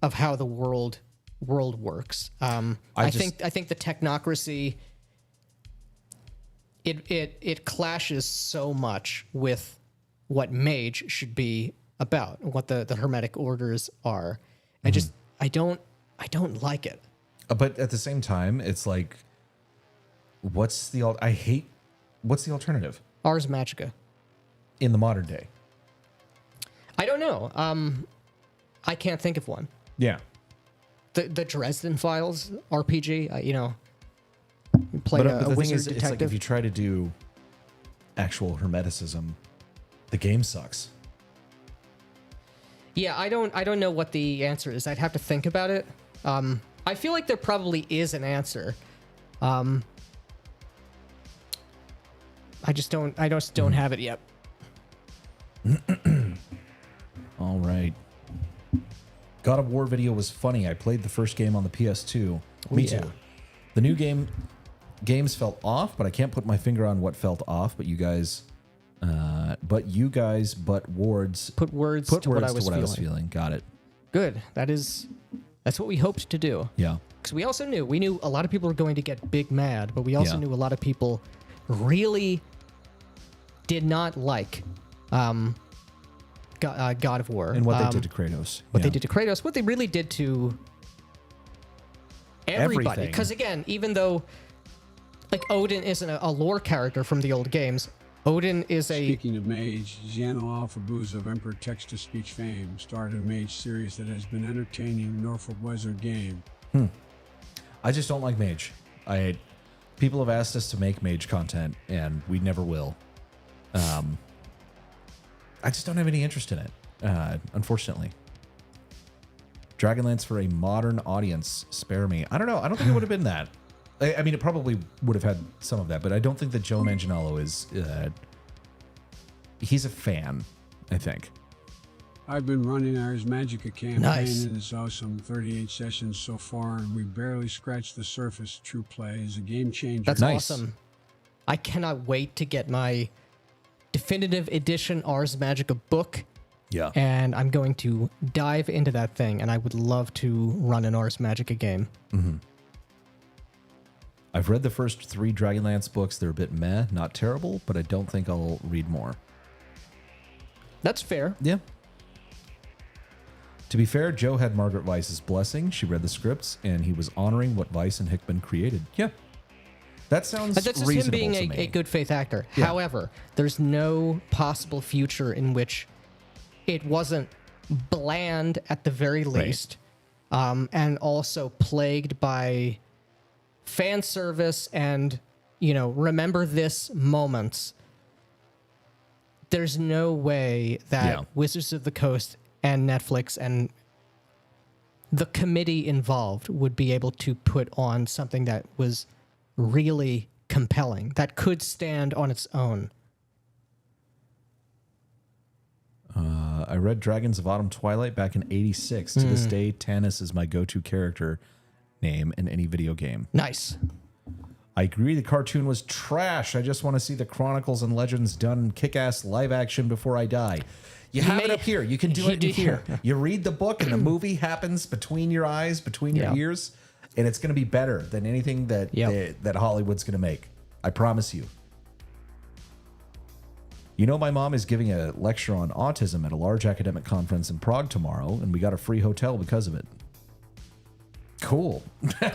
how the world works. I think the technocracy it clashes so much with what Mage should be about, what the Hermetic orders are. I don't like it. But at the same time, it's like, what's the alternative Ars Magica. in the modern day? I don't know. I can't think of one. Yeah. The Dresden Files RPG. You play But a the thing wizard is, it's like detective. if you try to do actual Hermeticism, the game sucks. Yeah, I don't know what the answer is. I'd have to think about it. I feel like there probably is an answer. I just don't have it yet. All right. God of War video was funny. I played the first game on the PS2. Me yeah. too. The new game games felt off, but I can't put my finger on what felt off. But you guys, wards Put words put to words what I to was what feeling. I was feeling. Got it. Good. That's what we hoped to do. Yeah. Because we knew a lot of people were going to get big mad, but we also knew a lot of people really did not like God of War. And what they did to Kratos. What they did to Kratos, what they really did to everybody. Everything. Because again, even though like Odin isn't a lore character from the old games, Odin is a... Speaking of Mage, Gianno Alphabooz of Emperor Text-to-Speech fame started a Mage series that has been entertaining Norfolk Wizard game. I just don't like Mage. People have asked us to make Mage content, and we never will. I just don't have any interest in it, unfortunately. Dragonlance for a modern audience. Spare me. I don't know. I don't think it would have been that. I mean, it probably would have had some of that, but I don't think that Joe Manganiello is... he's a fan, I think. I've been running Ars Magica campaign, Nice. and it's awesome. 38 sessions so far, and we barely scratched the surface. True play is a game changer. That's Nice. awesome. I cannot wait to get my definitive edition Ars Magica book, Yeah. and I'm going to dive into that thing, and I would love to run an Ars Magica game. I've read the first 3 Dragonlance books. They're a bit meh, not terrible, but I don't think I'll read more. That's fair. Yeah. To be fair, Joe had Margaret Weiss's blessing. She read the scripts, and he was honoring what Weiss and Hickman created. Yeah. That sounds That's just reasonable him being to me. a good faith actor. Yeah. However, there's no possible future in which it wasn't bland at the very least, and also plagued by fan service and, remember this moments. There's no way that Wizards of the Coast and Netflix and the committee involved would be able to put on something that was really compelling, that could stand on its own. I read Dragons of Autumn Twilight back in '86. To this day, Tannis is my go-to character name in any video game. Nice. I agree the cartoon was trash. I just want to see the Chronicles and Legends done in kick-ass live action before I die. You have it up here. You can do it in here. You read the book and the movie happens between your eyes, between your ears, and it's going to be better than anything that that Hollywood's going to make. I promise you. You know, my mom is giving a lecture on autism at a large academic conference in Prague tomorrow, and we got a free hotel because of it. Cool.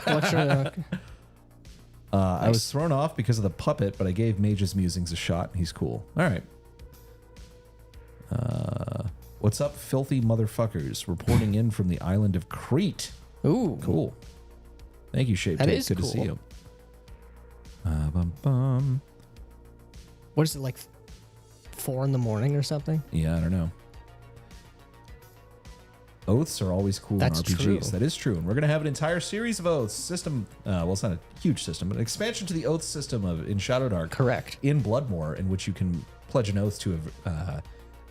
Lecture, I was thrown off because of the puppet, but I gave Mage's musings a shot. He's cool. All right. What's up, filthy motherfuckers? Reporting in from the island of Crete. ooh. Cool. Thank you, Shape That Tape. is Good to cool. see you. Bum. What is it, like 4 a.m. or something? Yeah, I don't know. Oaths are always cool That's in RPGs. true. That is true. And we're going to have an entire series of oaths system. Well, it's not a huge system, but an expansion to the oath system in Shadowdark. Correct. In BloodMoor, in which you can pledge an oath to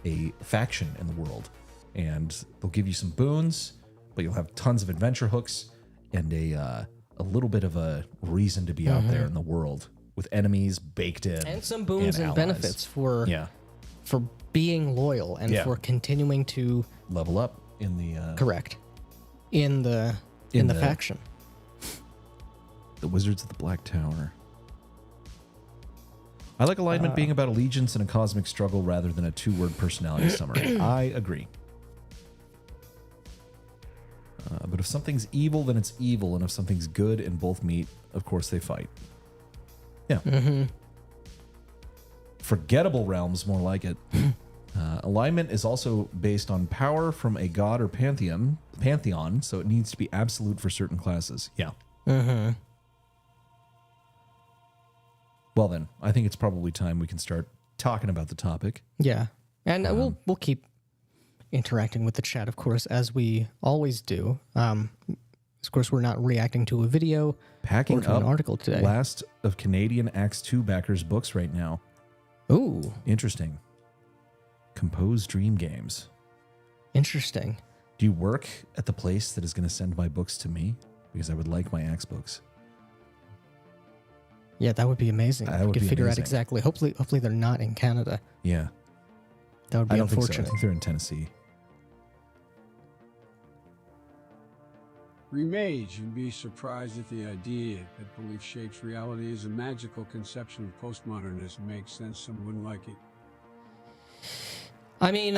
a faction in the world. And they'll give you some boons, but you'll have tons of adventure hooks and a little bit of a reason to be out there in the world with enemies baked in. And some boons and allies. benefits for being loyal and for continuing to level up in the correct in the faction. The Wizards of the Black Tower. I like alignment being about allegiance and a cosmic struggle rather than a 2-word personality summary. I agree. But if something's evil, then it's evil, and if something's good and both meet, of course they fight. Yeah. Forgettable realms, more like it. Alignment is also based on power from a god or pantheon, so it needs to be absolute for certain classes. Yeah. Well then, I think it's probably time we can start talking about the topic. Yeah, and we'll keep interacting with the chat, of course, as we always do. Of course, we're not reacting to a video Packing or to up an article today. last of Canadian ACKS 2 backers' books right now. Ooh, Interesting. Compose Dream Games. interesting. Do you work at the place that is going to send my books to me? Because I would like my ACKS books. Yeah, that would be amazing. That We would could be figure out amazing. exactly. Hopefully they're not in Canada. Yeah. That would be I don't think so. I unfortunate. think they're in Tennessee. Remage and be surprised at the idea that belief shapes reality is a magical conception of postmodernism makes sense. Some wouldn't like it. I mean,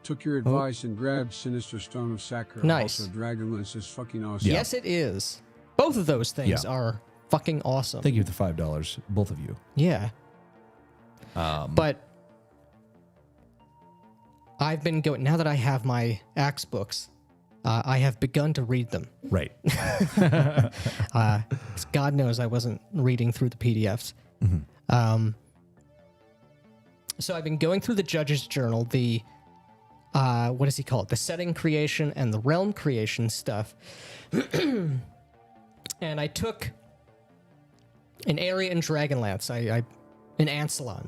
Took your advice and grabbed Sinister Stone of Sakura. Nice. Also, Dragonlance is fucking awesome. yes, it is. Both of those things Yeah. are fucking awesome. Thank you for the $5, both of you. Yeah. But I've been going, now that I have my ACKS books, I have begun to read them. Right. 'Cause God knows I wasn't reading through the PDFs. So I've been going through the Judge's Journal, the, what does he call it? The setting creation and the realm creation stuff. And I took an area in Dragonlance, in Ancelon,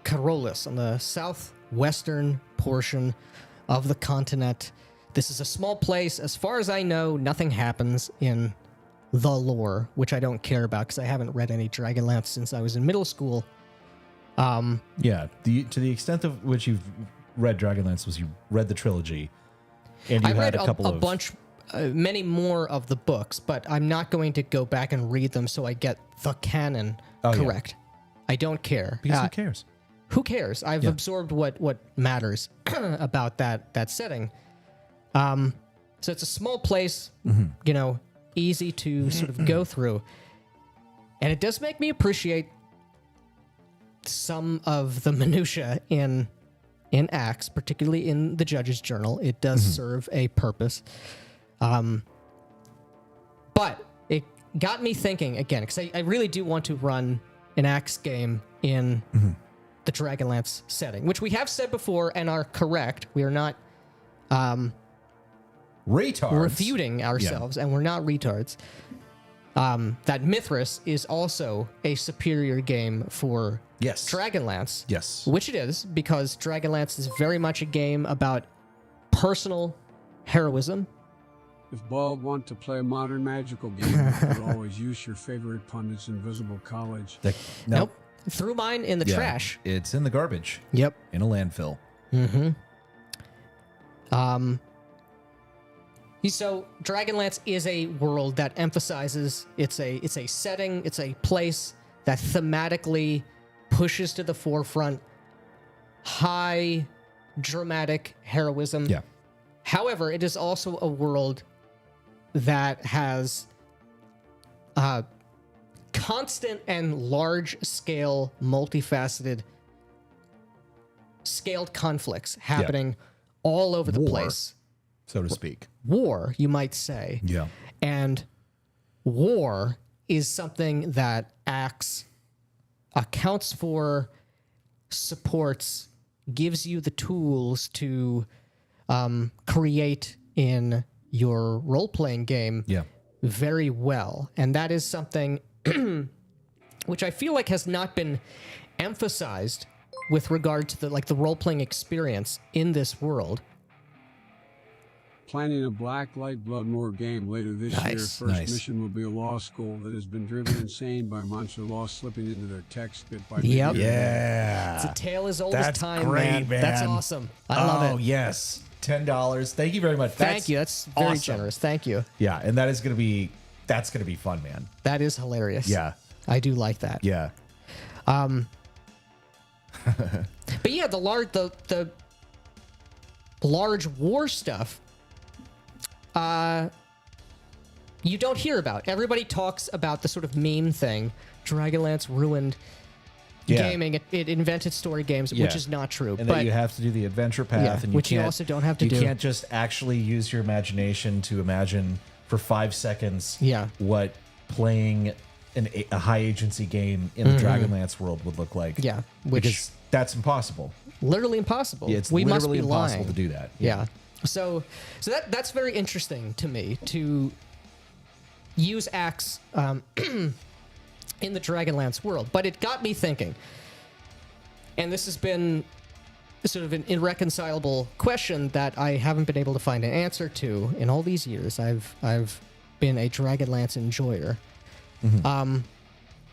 Carolus, on the southwestern portion of the continent. This is a small place. As far as I know, nothing happens in the lore, which I don't care about because I haven't read any Dragonlance since I was in middle school. Yeah. To the extent of which you've read Dragonlance was you read the trilogy, and you I had read a couple of bunch, many more of the books, but I'm not going to go back and read them so I get the canon correct. I don't care. Because who cares? Who cares? I've absorbed what matters about that setting. So it's a small place, easy to sort of go through. And it does make me appreciate some of the minutia in ACKS, particularly in the Judge's Journal. It does serve a purpose. But it got me thinking again, because I really do want to run an ACKS game in the Dragonlance setting, which we have said before and are correct. We are not Retards. refuting ourselves, and we're not retards. That Mithras is also a superior game for Yes. Dragonlance. Yes. Which it is, because Dragonlance is very much a game about personal heroism. If Bald want to play a modern magical game, you could always use your favorite pundit's Invisible College. Nope. Threw mine in the Yeah. trash. It's in the garbage. Yep. In a landfill. So Dragonlance is a world that emphasizes it's a setting, it's a place that thematically pushes to the forefront high dramatic heroism. Yeah. However, it is also a world that has constant and large scale, multifaceted, scaled conflicts happening all over the War. place. So to speak. War, you might say. Yeah. And war is something that ACKS accounts for, supports, gives you the tools to create in your role-playing game Yeah. very well. And that is something which I feel like has not been emphasized with regard to the role-playing experience in this world. Planning a Blacklight BloodMoor game later this year. Nice. First mission will be a law school that has been driven insane by monster law slipping into their text bit by Yep. mid-year. Yeah. It's a tale as old That's as time, great, man. That's awesome. I love Oh, it. yes. $10. Thank you very much. Thank you. That's very awesome. generous. Thank you. Yeah, and that's gonna be fun, man. That is hilarious. Yeah. I do like that. Yeah. But yeah, the large war stuff you don't hear about. Everybody talks about the sort of meme thing. Dragonlance ruined gaming. It invented story games, which Yeah. is not true. And but that you have to do the adventure path, Yeah, and which you also don't have to do. You can't just actually use your imagination to imagine for 5 seconds Yeah. what playing a high agency game in the Dragonlance world would look like. Yeah, which- because that's impossible. literally impossible. Yeah, it's we must literally be impossible lying. to do that. Yeah. So that's very interesting to me to use ACKS in the Dragonlance world. But it got me thinking, and this has been sort of an irreconcilable question that I haven't been able to find an answer to in all these years. I've been a Dragonlance enjoyer.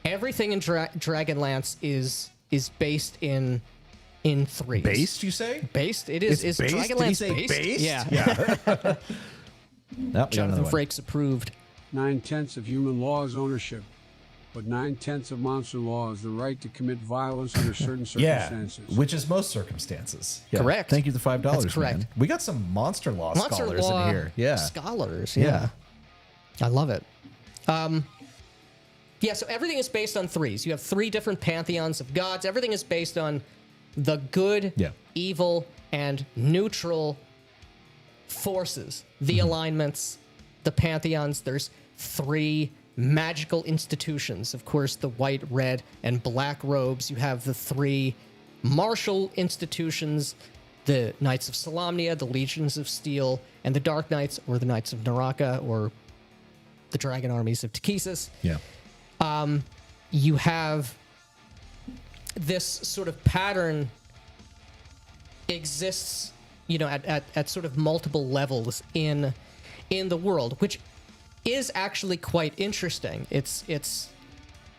Everything in Dragonlance is based in threes. Based, you say? Based? It is. It's Is based? Did he Dragonlance say based? based? Yeah. Nope, Jonathan Frakes approved. 9/10 of human law is ownership, but 9/10 of monster law is the right to commit violence under certain circumstances. Yeah, which is most circumstances. Yeah. Correct. Thank you, the $5, That's correct. man. We got some monster law Monster scholars law in here. Yeah. Scholars, Yeah. I love it. Yeah, so everything is based on threes. You have 3 different pantheons of gods. Everything is based on the good, evil, and neutral forces. The alignments, the pantheons. There's 3 magical institutions. Of course, the white, red, and black robes. You have the 3 martial institutions, the Knights of Solamnia, the Legions of Steel, and the Dark Knights, or the Knights of Naraka, or the Dragon Armies of Takesis. Yeah. You have this sort of pattern exists, at sort of multiple levels in the world, which is actually quite interesting. It's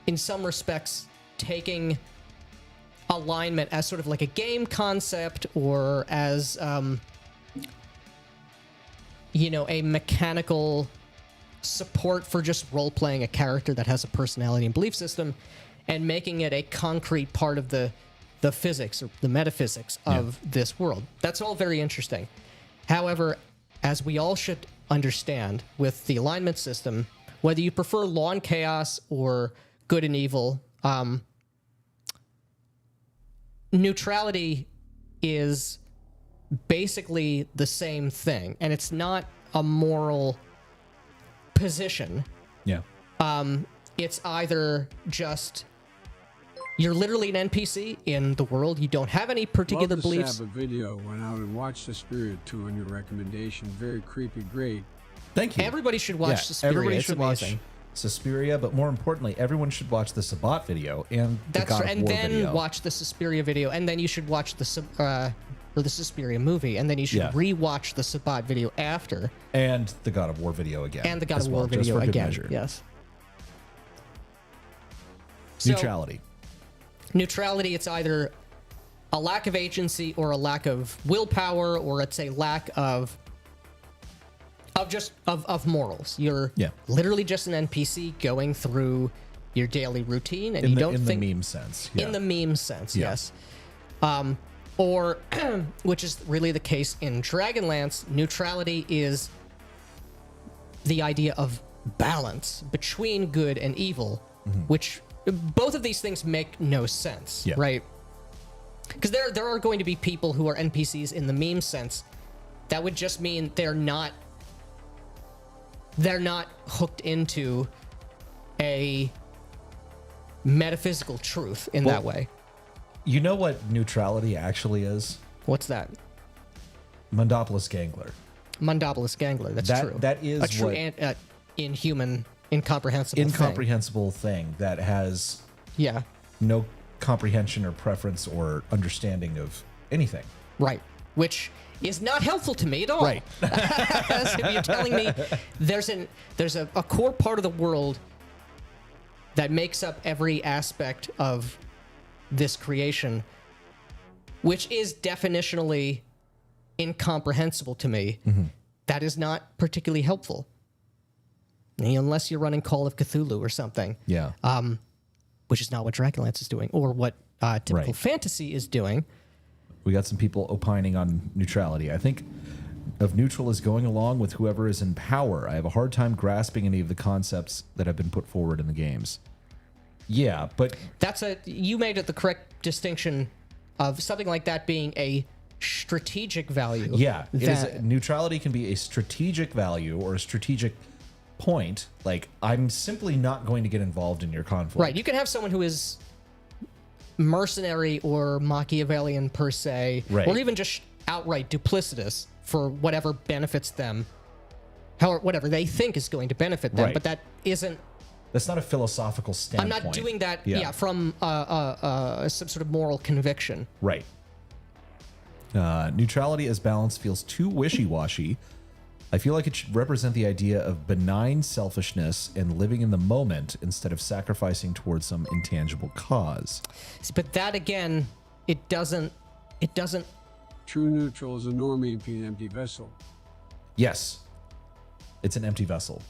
in some respects taking alignment as sort of like a game concept, or as a mechanical support for just role-playing a character that has a personality and belief system, and making it a concrete part of the physics or the metaphysics of this world. That's all very interesting. However, as we all should understand with the alignment system, whether you prefer law and chaos or good and evil, neutrality is basically the same thing, and it's not a moral position. Yeah. It's either just you're literally an NPC in the world. You don't have any particular Love the beliefs. Sabbath video. Went out and watched Suspiria 2 on your recommendation. Very creepy, great. Thank you. Everybody should watch Suspiria. Everybody It's should amazing. watch Suspiria, but more importantly, everyone should watch the Sabbat video and the That's God right. of And War then video. watch the Suspiria video, and then you should watch the Suspiria movie, and then you should rewatch the Sabbat video after, and the God of War video again. and the God as of War well, just video for good again. measure. Yes. So, Neutrality. neutrality, it's either a lack of agency or a lack of willpower, or it's a lack of morals. You're literally just an NPC going through your daily routine, and you don't think in the meme sense. Yeah. in the meme sense, yes. Or which is really the case in Dragonlance, neutrality is the idea of balance between good and evil, which both of these things make no sense, right? Because there are going to be people who are NPCs in the meme sense. That would just mean they're not hooked into a metaphysical truth in that way. You know what neutrality actually is? What's that? Mundopolis Gangler. Mundopolis Gangler. That's true. That is a true what incomprehensible thing that has Yeah. no comprehension or preference or understanding of anything. Right. Which is not helpful to me at all. Right. As if you're telling me there's a core part of the world that makes up every aspect of this creation, which is definitionally incomprehensible to me, that is not particularly helpful. Unless you're running Call of Cthulhu or something. Yeah. Which is not what Dragonlance is doing, or what typical fantasy is doing. We got some people opining on neutrality. I think of neutral as going along with whoever is in power. I have a hard time grasping any of the concepts that have been put forward in the games. Yeah, but you made it the correct distinction of something like that being a strategic value. Yeah, neutrality can be a strategic value or a strategic point. Like, I'm simply not going to get involved in your conflict. Right. You can have someone who is mercenary or Machiavellian per se, or even just outright duplicitous for whatever benefits them, whatever they think is going to benefit them. But that's not a philosophical standpoint. I'm not doing that from some sort of moral conviction. Right. Neutrality as balance feels too wishy-washy. I feel like it should represent the idea of benign selfishness and living in the moment instead of sacrificing towards some intangible cause. But that again, it doesn't. True neutral is a normie being an empty vessel. Yes, it's an empty vessel.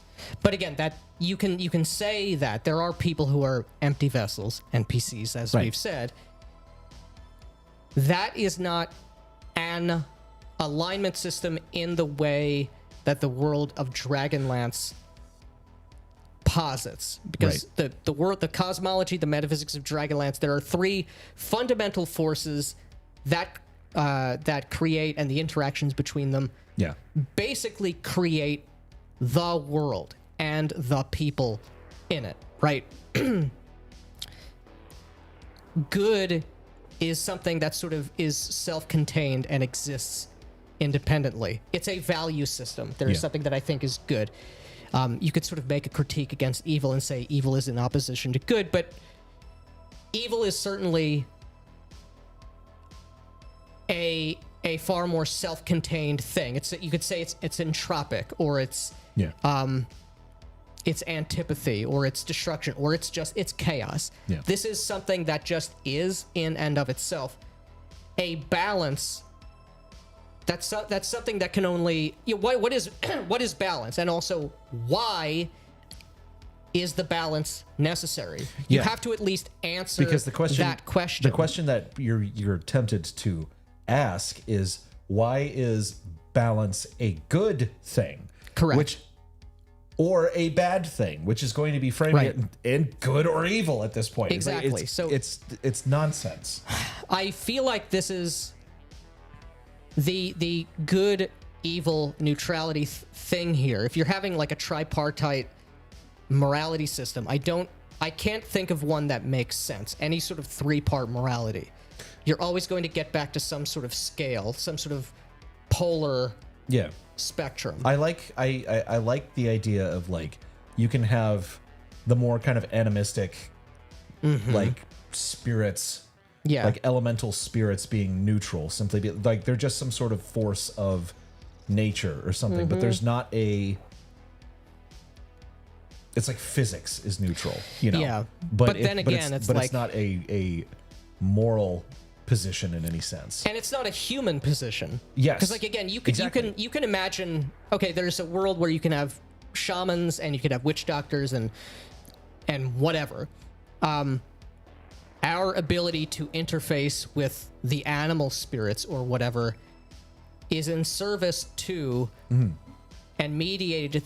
But again, that you can say that there are people who are empty vessels, NPCs, as Right. we've said. That is not an alignment system in the way that the world of Dragonlance posits, because the cosmology, the metaphysics of Dragonlance, there are three fundamental forces that create, and the interactions between them Yeah. basically create the world and the people in it, right? Good is something that sort of is self-contained and exists independently. It's a value system. There is something that I think is good. You could sort of make a critique against evil and say evil is in opposition to good, but evil is certainly a far more self-contained thing. You could say it's entropic, or it's antipathy, or it's destruction, or it's chaos. Yeah. This is something that just is in and of itself. A balance. That's something that can only what is what is balance, and also why is the balance necessary? You have to at least answer Because the question that you're tempted to ask is, why is balance a good thing? Correct. Or a bad thing, which is going to be framing it in good or evil at this point. Exactly. It's nonsense. I feel like this is the good evil neutrality thing here. If you're having like a tripartite morality system, I can't think of one that makes sense. Any sort of three-part morality, you're always going to get back to some sort of scale, some sort of polar spectrum. I like the idea of, like, you can have the more kind of animistic like spirits, like elemental spirits being neutral, simply like they're just some sort of force of nature or something, but there's not it's like physics is neutral, but then again it's not a moral position in any sense, and it's not a human position. Yes, because like again, you can imagine. Okay, there's a world where you can have shamans and you can have witch doctors and whatever. Our ability to interface with the animal spirits or whatever is in service to and mediated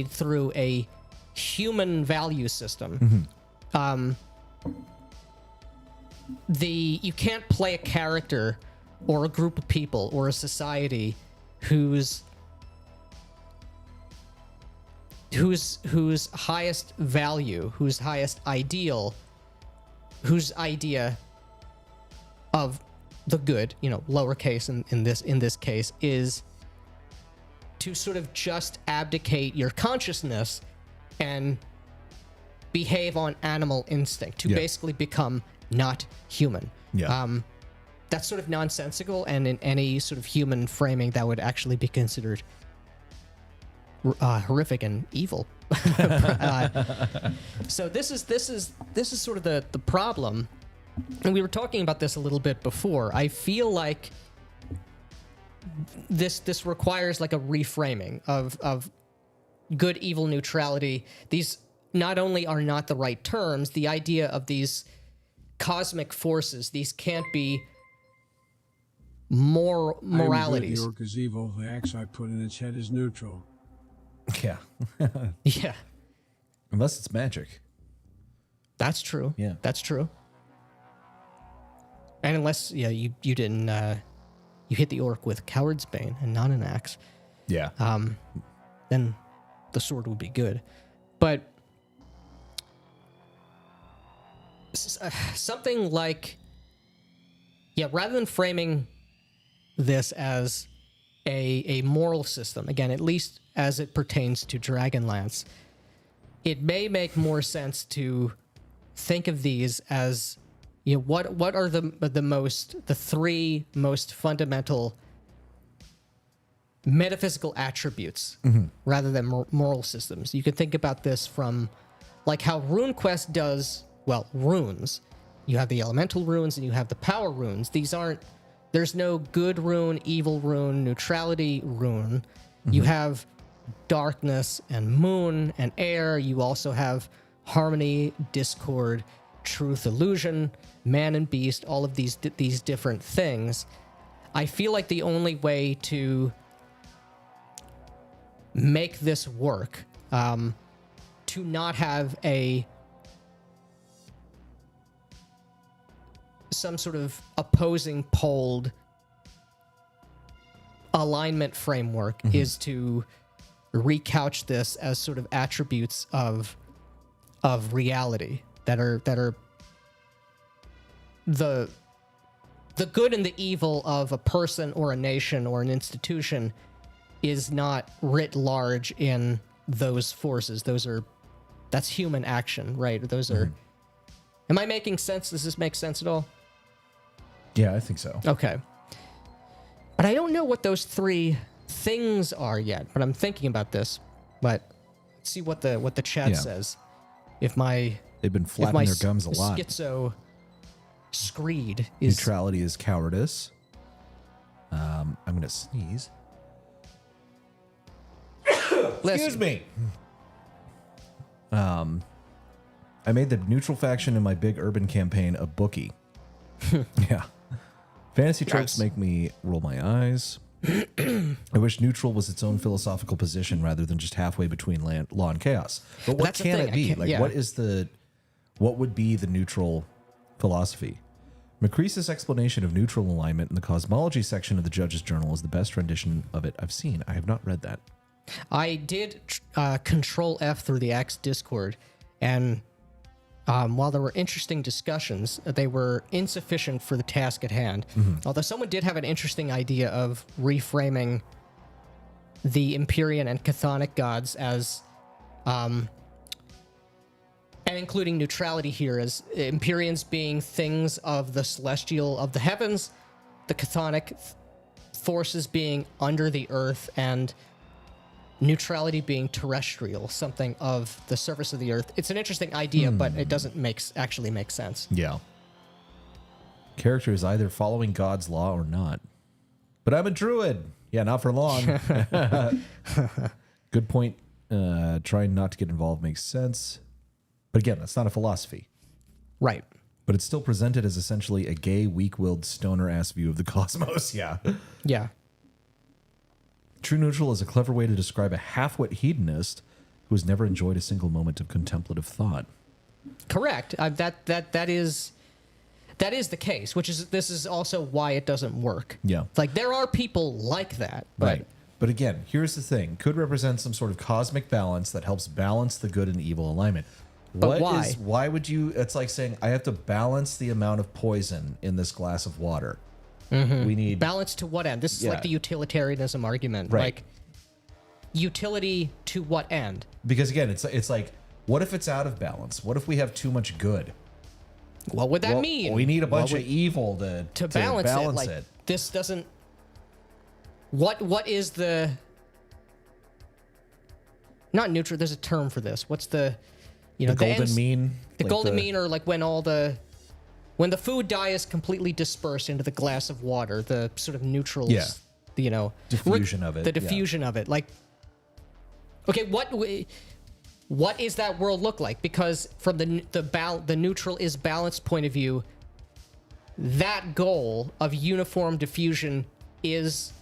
through a human value system. You can't play a character or a group of people or a society whose highest value, whose highest ideal, whose idea of the good, lowercase in this case, is to sort of just abdicate your consciousness and behave on animal instinct, to basically become not human. That's sort of nonsensical, and in any sort of human framing that would actually be considered horrific and evil. So this is sort of the problem, and we were talking about this a little bit before. I feel like this requires like a reframing of good evil neutrality. These not only are not the right terms, the idea of these cosmic forces, these can't be more moralities. The orc is evil. The axe I put in its head is neutral. Yeah. Yeah. Unless it's magic. That's true. Yeah. That's true. And unless, you didn't, you hit the orc with Coward's Bane and not an axe. Yeah. Then the sword would be good. But something like, rather than framing this as a moral system, again, at least as it pertains to Dragonlance, it may make more sense to think of these as You know, what are the three most fundamental metaphysical attributes rather than moral systems? You can think about this from like how RuneQuest does, well, runes. You have the elemental runes and you have the power runes. There's no good rune, evil rune, neutrality rune. You have darkness and moon and air. You also have harmony, discord, truth, illusion, man and beast, all of these different things. I feel like the only way to make this work, to not have some sort of opposing poled alignment framework, is to recouch this as sort of attributes of reality that are the good and the evil of a person or a nation or an institution is not writ large in those forces. That's human action, right? Those are. Am I making sense? Does this make sense at all? Yeah, I think so. Okay. But I don't know what those three things are yet, but I'm thinking about this. But let's see what the chat says. They've been flapping their gums a lot. Schizo screed is neutrality is cowardice. I'm gonna sneeze. Excuse me. I made the neutral faction in my big urban campaign a bookie. Yeah. Fantasy tropes make me roll my eyes. I wish neutral was its own philosophical position rather than just halfway between law and chaos. But what can it be? Like, what would be the neutral philosophy? Macrese's explanation of neutral alignment in the cosmology section of the Judge's Journal is the best rendition of it I've seen. I have not read that. I did Control F through the ACKS Discord, and while there were interesting discussions, they were insufficient for the task at hand. Although someone did have an interesting idea of reframing the Empyrean and Chthonic gods as, and including neutrality here, as Empyreans being things of the celestial, of the heavens, the Chthonic forces being under the earth, and neutrality being terrestrial, something of the surface of the earth. It's an interesting idea, but it doesn't actually make sense. Yeah. Character is either following God's law or not. But I'm a druid. Yeah, not for long. Good point. Trying not to get involved makes sense. But again, that's not a philosophy. Right. But it's still presented as essentially a gay, weak-willed, stoner-ass view of the cosmos. Yeah. Yeah. True neutral is a clever way to describe a half-wit hedonist who has never enjoyed a single moment of contemplative thought. Correct. That is the case. This is also why it doesn't work. Yeah. Like, there are people like that. Right. But again, here's the thing: could represent some sort of cosmic balance that helps balance the good and evil alignment. But why? Why would you? It's like saying I have to balance the amount of poison in this glass of water. We need balance to what end? This is like the utilitarianism argument. Right. Like, utility to what end? Because again, it's like, what if it's out of balance? What if we have too much good? What would that mean? We need a bunch of evil to balance it. Like, this doesn't. What is the? Not neutral. There's a term for this. What's the? The golden mean. The golden mean, or like when the food dye is completely dispersed into the glass of water, the sort of neutrals. Yeah. Diffusion of it. The diffusion of it. Like, okay, what is that world look like? Because from the neutral is balanced point of view, that goal of uniform diffusion is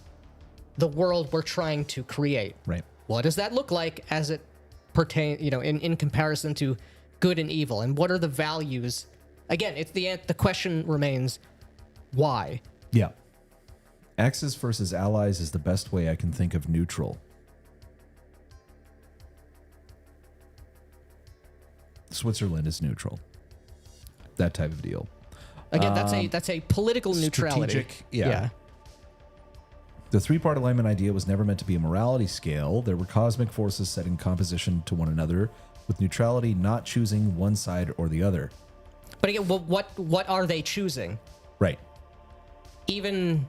the world we're trying to create. Right. What does that look like as it pertains, in comparison to good and evil? And what are the values? Again, it's the question remains, why? Yeah. Axis versus allies is the best way I can think of neutral. Switzerland is neutral. That type of deal. Again, that's a political neutrality. Strategic, yeah. The three-part alignment idea was never meant to be a morality scale. There were cosmic forces set in composition to one another, with neutrality not choosing one side or the other. But again, what are they choosing? Right. Even,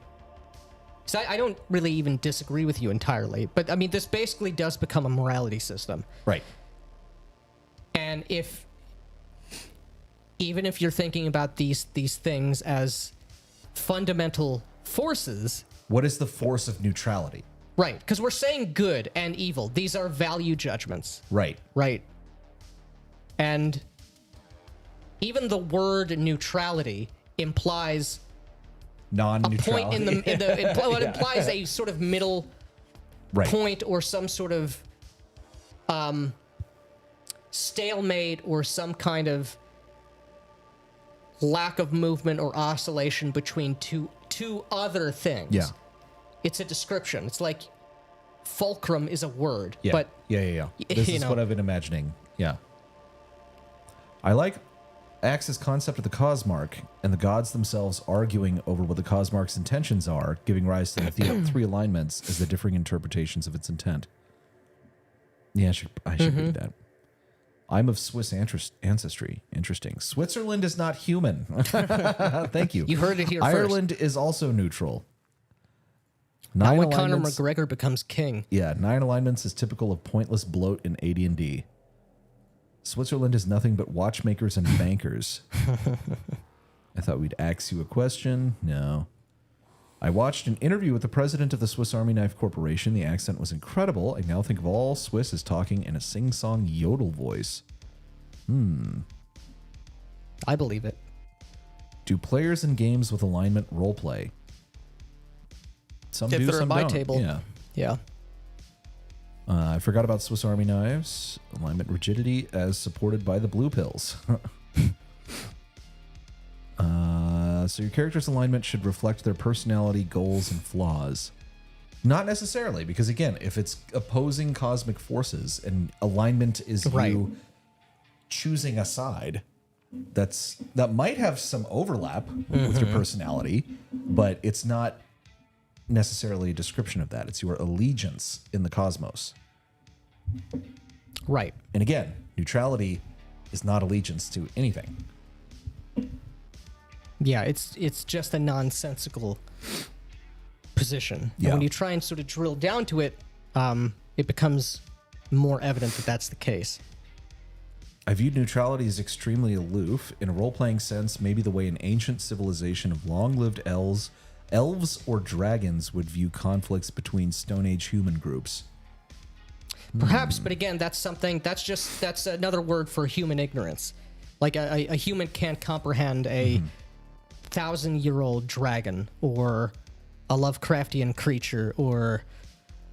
so I don't really even disagree with you entirely, but I mean, this basically does become a morality system. Right. And even if you're thinking about these things as fundamental forces, What is the force of neutrality? right? Because we're saying good and evil. These are value judgments, Right. right? And even the word neutrality implies a Non-neutrality. point it implies a sort of middle right. point or some sort of stalemate or some kind of lack of movement or oscillation between two other things. Yeah. It's a description. It's like fulcrum is a word, Yeah. but yeah. This is what I've been imagining. Yeah. I like ACKS' concept of the cosmark and the gods themselves arguing over what the cosmark's intentions are, giving rise to the three alignments as the differing interpretations of its intent. Yeah, I should read that. I'm of Swiss ancestry. Interesting. Switzerland is not human. Thank you. You heard it here first. Ireland is also neutral. Not when Conor McGregor becomes king. Yeah, 9 alignments is typical of pointless bloat in AD&D. Switzerland is nothing but watchmakers and bankers. I thought we'd ask you a question. No. I watched an interview with the president of the Swiss Army Knife Corporation. The accent was incredible. I now think of all Swiss as talking in a sing-song yodel voice. I believe it. Do players in games with alignment roleplay? Some If do, they're some at my don't. table. Yeah. Yeah. I forgot about Swiss Army knives. Alignment rigidity as supported by the blue pills. So your character's alignment should reflect their personality, goals, and flaws. Not necessarily, because again, if it's opposing cosmic forces and alignment is you choosing a side, that might have some overlap with your personality, but it's not necessarily a description of that. It's your allegiance in the cosmos. Right. And again, neutrality is not allegiance to anything. Yeah, it's just a nonsensical position. Yeah. And when you try and sort of drill down to it, it becomes more evident that that's the case. I viewed neutrality as extremely aloof. In a role-playing sense, maybe the way an ancient civilization of long-lived elves or dragons would view conflicts between Stone Age human groups. Perhaps, but again, that's another word for human ignorance. Like a human can't comprehend a 1,000-year-old dragon or a Lovecraftian creature or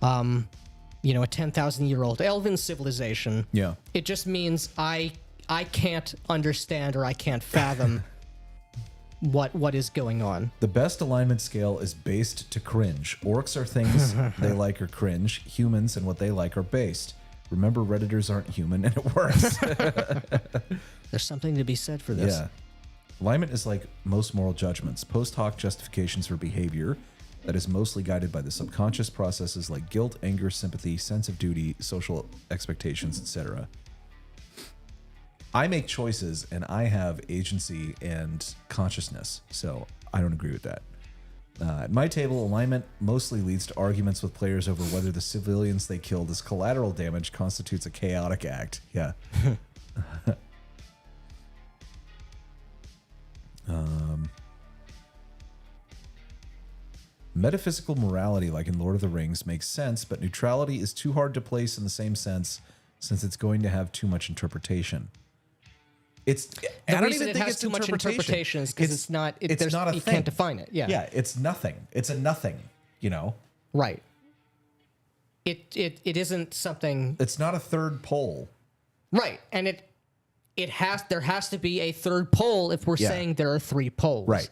a 10,000-year-old elven civilization. Yeah. It just means I can't understand or I can't fathom what is going on. The best alignment scale is based to cringe. Orcs are things they like or cringe. Humans and what they like are based. Remember, Redditors aren't human, and it works. There's something to be said for this. Yeah. Alignment is like most moral judgments, post hoc justifications for behavior that is mostly guided by the subconscious processes like guilt, anger, sympathy, sense of duty, social expectations, etc. I make choices and I have agency and consciousness, so I don't agree with that. At my table, alignment mostly leads to arguments with players over whether the civilians they killed as collateral damage constitutes a chaotic act. Yeah. Metaphysical morality, like in Lord of the Rings, makes sense, but neutrality is too hard to place in the same sense since it's going to have too much interpretation. I don't reason even it think has it's too much interpretation is because it's not a you thing. Can't define it. Yeah. Yeah, it's nothing. It's a nothing, Right. It isn't something. It's not a third pole. Right. And there has to be a third pole if we're saying there are 3 poles. Right.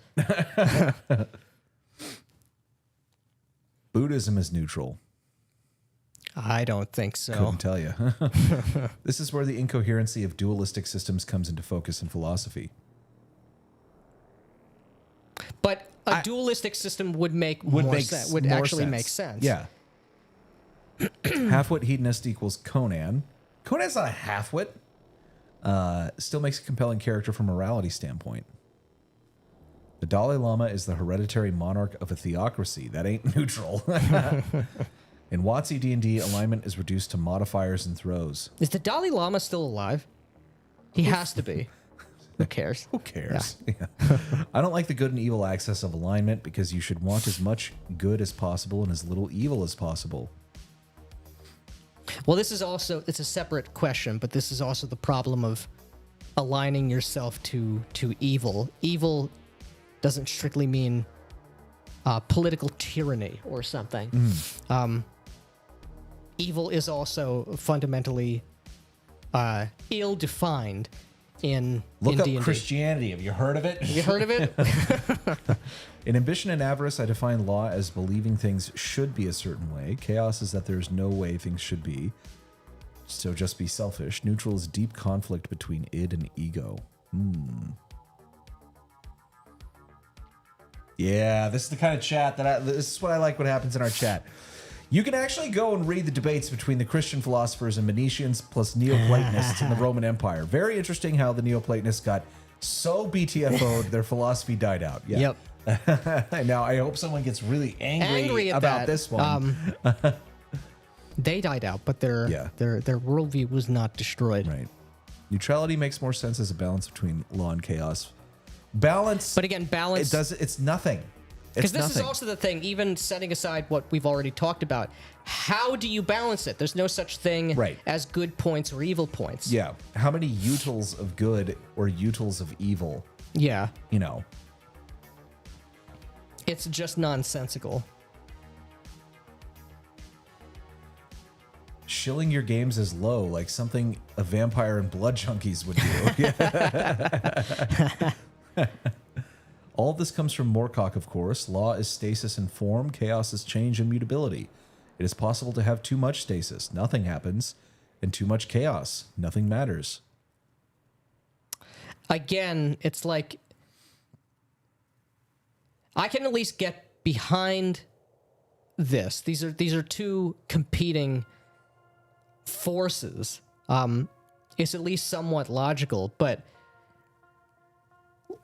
Buddhism is neutral. I don't think so. Couldn't tell you. This is where the incoherency of dualistic systems comes into focus in philosophy. But a dualistic system would make more sense. Would actually make sense. Yeah. Halfwit hedonist equals Conan. Conan's not a halfwit. Still makes a compelling character from a morality standpoint. The Dalai Lama is the hereditary monarch of a theocracy. That ain't neutral. In WotC D&D, alignment is reduced to modifiers and throws. Is the Dalai Lama still alive? He has to be. Who cares? Who cares? Yeah. I don't like the good and evil axis of alignment because you should want as much good as possible and as little evil as possible. Well, this is also, it's a separate question, but this is also the problem of aligning yourself to evil. Evil doesn't strictly mean political tyranny or something. Evil is also fundamentally ill-defined in Look up D&D. Christianity. Have you heard of it? Have you heard of it? In Ambition and Avarice, I define law as believing things should be a certain way. Chaos is that there's no way things should be. So just be selfish. Neutral is deep conflict between id and ego. Yeah, this is the kind of chat that this is what I like what happens in our chat. You can actually go and read the debates between the Christian philosophers and Venetians plus Neoplatonists in the Roman Empire. Very interesting how the Neoplatonists got so BTFO'd, their philosophy died out. Yeah. Yep. Now, I hope someone gets really angry about this one. They died out, but their worldview was not destroyed. Right. Neutrality makes more sense as a balance between law and chaos. Balance. But again, balance. It's nothing. Because this is also the thing, even setting aside what we've already talked about, how do you balance it? There's no such thing as good points or evil points. Yeah. How many utils of good or utils of evil? Yeah. You know. It's just nonsensical. Shilling your games as low, like something a vampire and blood junkies would do. All this comes from Moorcock, of course. Law is stasis and form. Chaos is change and mutability. It is possible to have too much stasis. Nothing happens. And too much chaos. Nothing matters. Again, it's like, I can at least get behind this. These are two competing forces. It's at least somewhat logical, but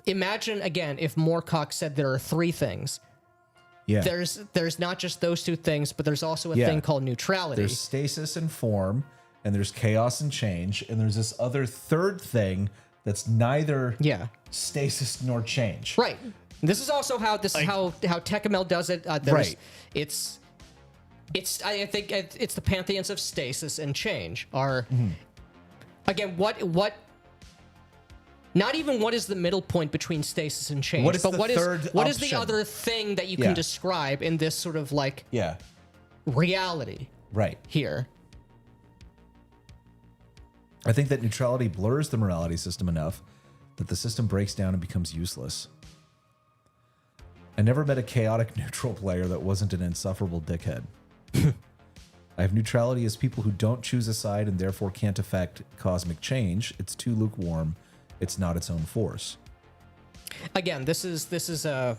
imagine again if Moorcock said there are three things. Yeah. There's not just those two things, but there's also a thing called neutrality. There's stasis and form, and there's chaos and change, and there's this other third thing that's neither stasis nor change. Right. This is also how Tecumel does it. Right. It's I think it's the pantheons of stasis and change are again what not even what is the middle point between stasis and change, what is but the what is the option? other thing that you can describe in this sort of like reality here. I think that neutrality blurs the morality system enough that the system breaks down and becomes useless. I never met a chaotic neutral player that wasn't an insufferable dickhead. I have neutrality as people who don't choose a side and therefore can't affect cosmic change. It's too lukewarm. It's not its own force. Again, this is a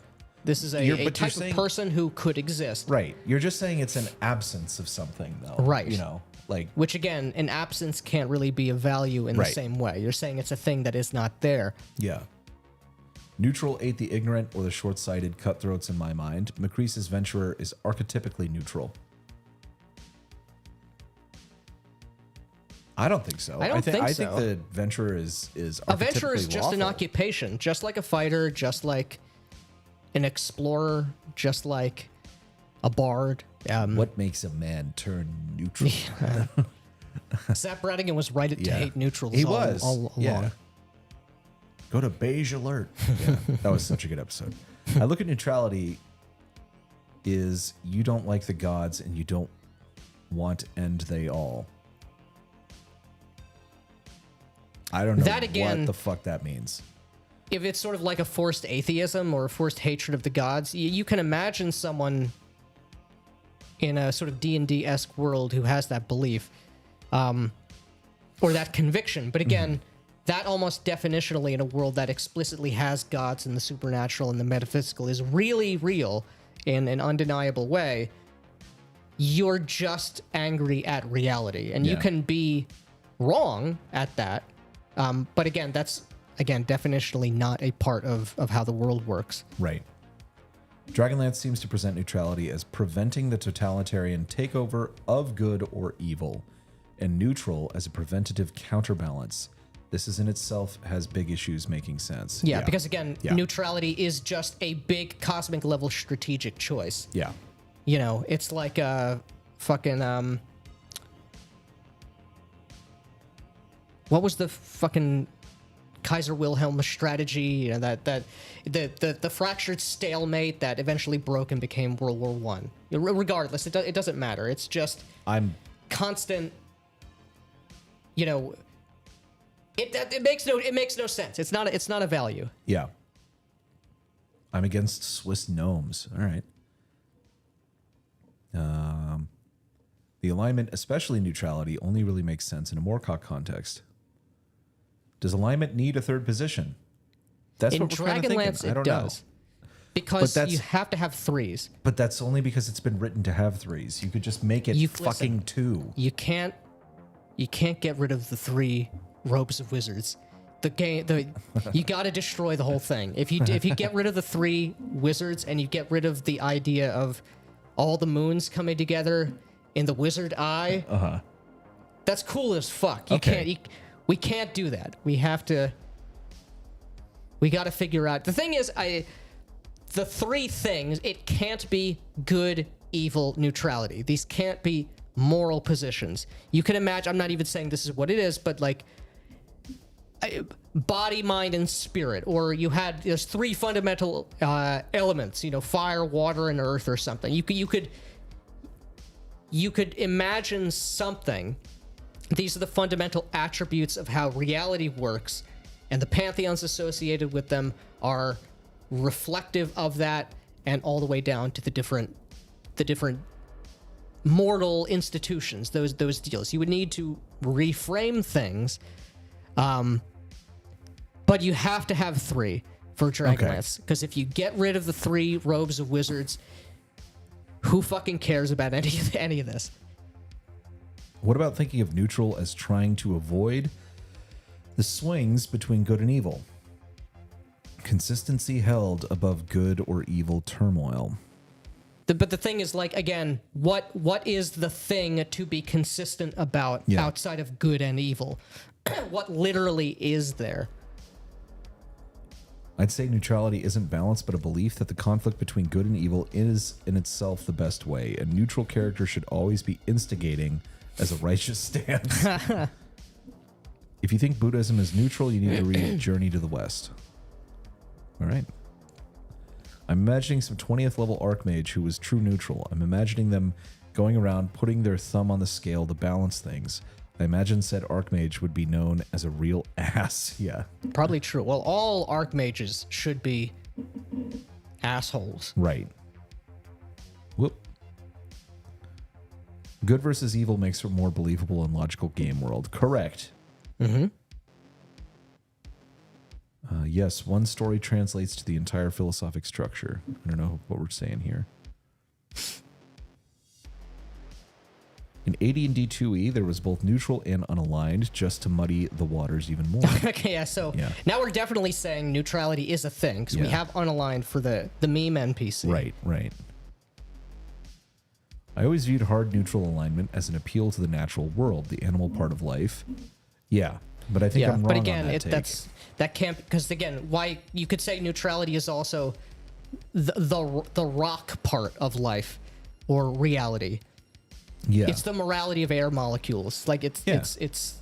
type of person who could exist. Right. You're just saying it's an absence of something, though. Right. You know, like, which again, an absence can't really be a value in the same way. You're saying it's a thing that is not there. Yeah. Neutral ate the ignorant or the short-sighted cutthroats in my mind. Macrease's Venturer is archetypically neutral. I don't think so. I think the Venturer is a Venturer is archetypically just an lawful. occupation, just like a fighter, just like an explorer, just like a bard. What makes a man turn neutral? Zap Brannigan was right to hate neutrals. He all along. Go to beige alert. Yeah, that was such a good episode. I look at neutrality is you don't like the gods and you don't want end they all. I don't know what the fuck that means. If it's sort of like a forced atheism or a forced hatred of the gods, you can imagine someone in a sort of D&D-esque world who has that belief or that conviction. But again, that almost definitionally in a world that explicitly has gods and the supernatural and the metaphysical is really real in an undeniable way. You're just angry at reality. And you can be wrong at that. But again, that's definitionally not a part of how the world works. Right. Dragonlance seems to present neutrality as preventing the totalitarian takeover of good or evil, and neutral as a preventative counterbalance. This is in itself has big issues making sense. Yeah, because again, neutrality is just a big cosmic level strategic choice. Yeah. You know, it's like a fucking what was the fucking Kaiser Wilhelm strategy? You know, that the fractured stalemate that eventually broke and became World War One. Regardless, it doesn't matter. It's just constant. You know, it makes no sense. It's not a value. Yeah. I'm against Swiss gnomes. All right. The alignment, especially neutrality, only really makes sense in a Moorcock context. Does alignment need a third position? That's in what we're kind of Dragonlance, thinking. I don't it does. know. Because you have to have threes. But that's only because it's been written to have threes. You could just make it fucking two. You can't get rid of the 3 robes of wizards. You got to destroy the whole thing. If you get rid of the 3 wizards and you get rid of the idea of all the moons coming together in the wizard eye, that's cool as fuck. We can't do that. We got to figure out. The thing is, the 3 things, it can't be good, evil, neutrality. These can't be moral positions. You can imagine, I'm not even saying this is what it is, but like body, mind, and spirit, or there's 3 fundamental elements, you know, fire, water, and earth, or something. You could imagine something. These are the fundamental attributes of how reality works, and the pantheons associated with them are reflective of that, and all the way down to the different mortal institutions, those deals. You would need to reframe things, but you have to have 3 for Dragonlance, because if you get rid of the 3 robes of wizards, who fucking cares about any of this? What about thinking of neutral as trying to avoid the swings between good and evil? Consistency held above good or evil turmoil. But the thing is, like, again, what is the thing to be consistent about outside of good and evil? What literally is there? I'd say neutrality isn't balance, but a belief that the conflict between good and evil is in itself the best way. A neutral character should always be instigating as a righteous stance. If you think Buddhism is neutral, you need to read Journey to the West. All right. I'm imagining some 20th level Archmage who was true neutral. I'm imagining them going around putting their thumb on the scale to balance things. I imagine said Archmage would be known as a real ass. Yeah. Probably true. Well, all Archmages should be assholes. Right. Whoop. Good versus evil makes for a more believable and logical game world. Correct. Mm-hmm. Yes, one story translates to the entire philosophic structure. I don't know what we're saying here. In AD&D 2E, there was both neutral and unaligned, just to muddy the waters even more. Okay, yeah, now we're definitely saying neutrality is a thing, because we have unaligned for the meme NPC. Right. I always viewed hard neutral alignment as an appeal to the natural world, the animal part of life. Yeah, but I think I'm wrong but again, on that that can't, because again, why you could say neutrality is also the rock part of life or reality. Yeah, it's the morality of air molecules. Like it's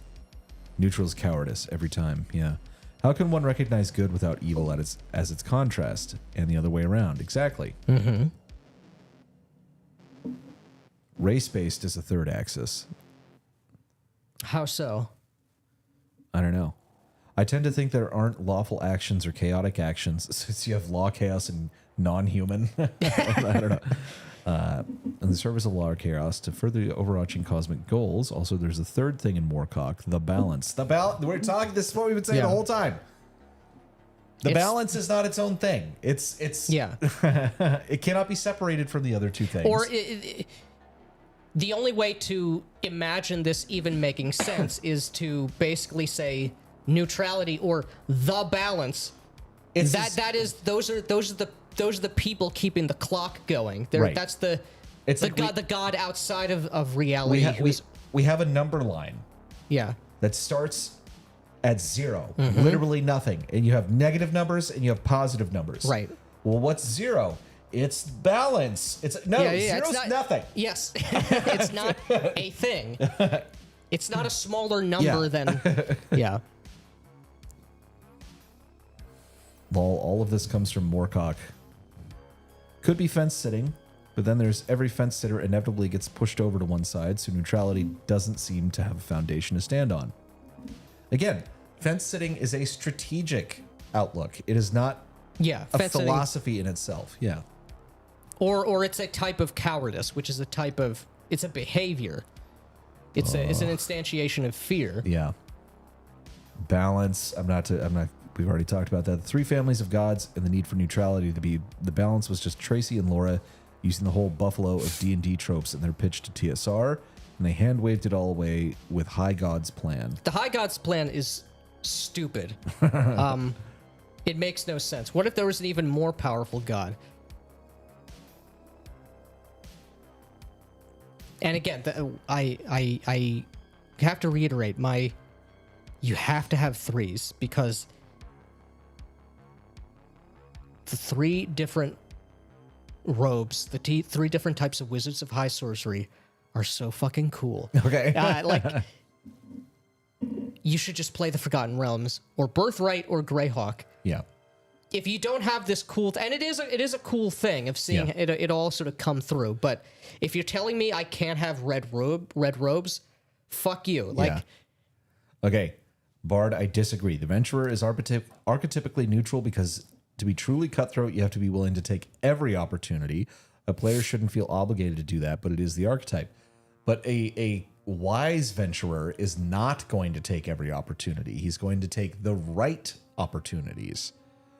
neutral is cowardice every time. Yeah, how can one recognize good without evil as its contrast, and the other way around? Exactly. Mm-hmm. Race-based is a third axis. How so? I don't know. I tend to think there aren't lawful actions or chaotic actions, since you have law, chaos, and non-human. I don't know. In the service of law or chaos to further the overarching cosmic goals. Also, there's a third thing in Moorcock, the balance. We're talking. This is what we've been saying the whole time. The balance is not its own thing. It's it cannot be separated from the other two things. Or the only way to imagine this even making sense is to basically say neutrality or the balance, those are the people keeping the clock going. Right. That's the god outside of we, reality. we have a number line Yeah. that starts at 0, literally nothing, and you have negative numbers and you have positive numbers. Right. Well, what's 0? It's balance. Zero's nothing. Yes. It's not a thing. It's not a smaller number than. Yeah. All of this comes from Moorcock. Could be fence sitting, but then there's every fence sitter inevitably gets pushed over to one side, so neutrality doesn't seem to have a foundation to stand on. Again, fence sitting is a strategic outlook. It is not a philosophy in itself. Yeah. Or it's a type of cowardice, which is it's a behavior. It's an instantiation of fear. Yeah. Balance. We've already talked about that. The 3 families of gods and the need for neutrality to be the balance was just Tracy and Laura using the whole buffalo of D&D tropes in their pitch to TSR, and they hand waved it all away with High God's plan. The High God's plan is stupid. It makes no sense. What if there was an even more powerful god? And again, I have to reiterate you have to have 3s because the 3 different robes, the 3 different types of wizards of high sorcery are so fucking cool. Okay. You should just play the Forgotten Realms or Birthright or Greyhawk. Yeah. If you don't have this cool, and it is a cool thing of seeing it all sort of come through. But if you're telling me I can't have red robes, fuck you. Okay, Bard, I disagree. The Venturer is archetypically neutral because to be truly cutthroat, you have to be willing to take every opportunity. A player shouldn't feel obligated to do that, but it is the archetype. But a wise Venturer is not going to take every opportunity. He's going to take the right opportunities.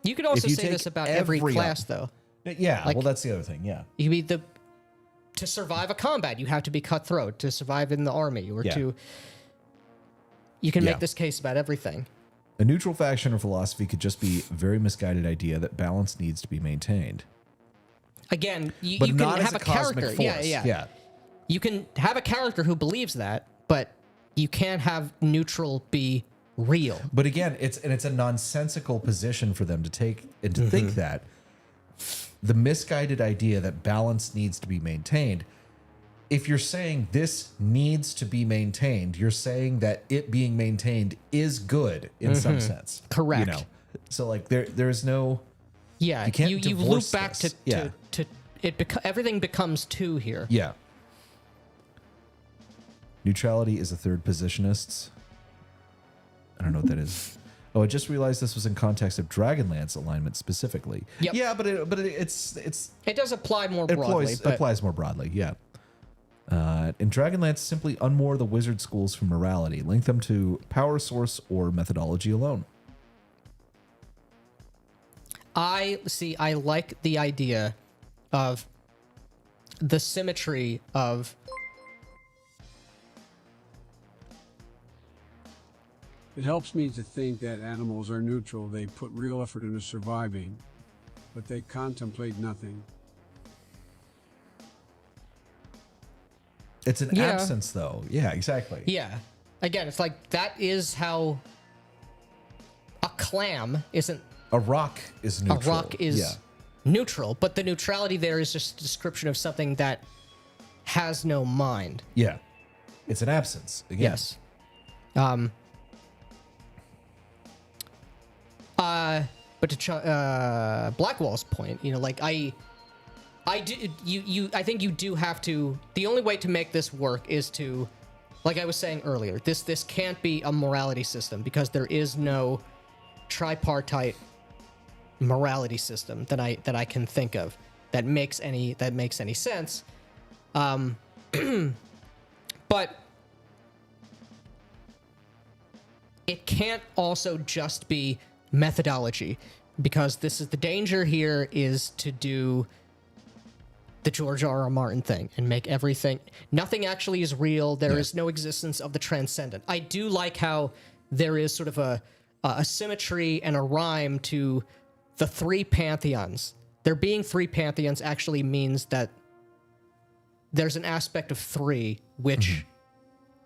You could also say this about every class, though. Yeah, well, that's the other thing, yeah. You mean to survive a combat, you have to be cutthroat. To survive in the army, or you can make this case about everything. A neutral faction or philosophy could just be a very misguided idea that balance needs to be maintained. Again, you can have a character. Yeah. You can have a character who believes that, but you can't have neutral be real. But again, it's a nonsensical position for them to take and to think that the misguided idea that balance needs to be maintained. If you're saying this needs to be maintained, you're saying that it being maintained is good in some sense. Correct. So there's no. Yeah. You can't you loop back this. to everything becomes 2 here. Yeah. Neutrality is a third positionist's. I don't know what that is. Oh, I just realized this was in context of Dragonlance alignment specifically. Yep. Yeah, but it does apply more broadly. It applies more broadly, yeah. In Dragonlance, simply unmoor the wizard schools from morality. Link them to power source or methodology alone. I like the idea of the symmetry of... It helps me to think that animals are neutral. They put real effort into surviving, but they contemplate nothing. It's an absence, though. Yeah, exactly. Yeah. Again, it's like that is how a clam isn't... A rock is neutral. A rock is neutral, but the neutrality there is just a description of something that has no mind. Yeah. It's an absence. Again. Yes. But to Blackwall's point, I think you do have to. The only way to make this work is to, like I was saying earlier, this can't be a morality system because there is no tripartite morality system that I can think of that makes any sense. But it can't also just be methodology, because this is the danger here is to do the George R.R. Martin thing and make everything, nothing actually is real. There is no existence of the transcendent. I do like how there is sort of a symmetry and a rhyme to the three pantheons. There being three pantheons actually means that there's an aspect of three which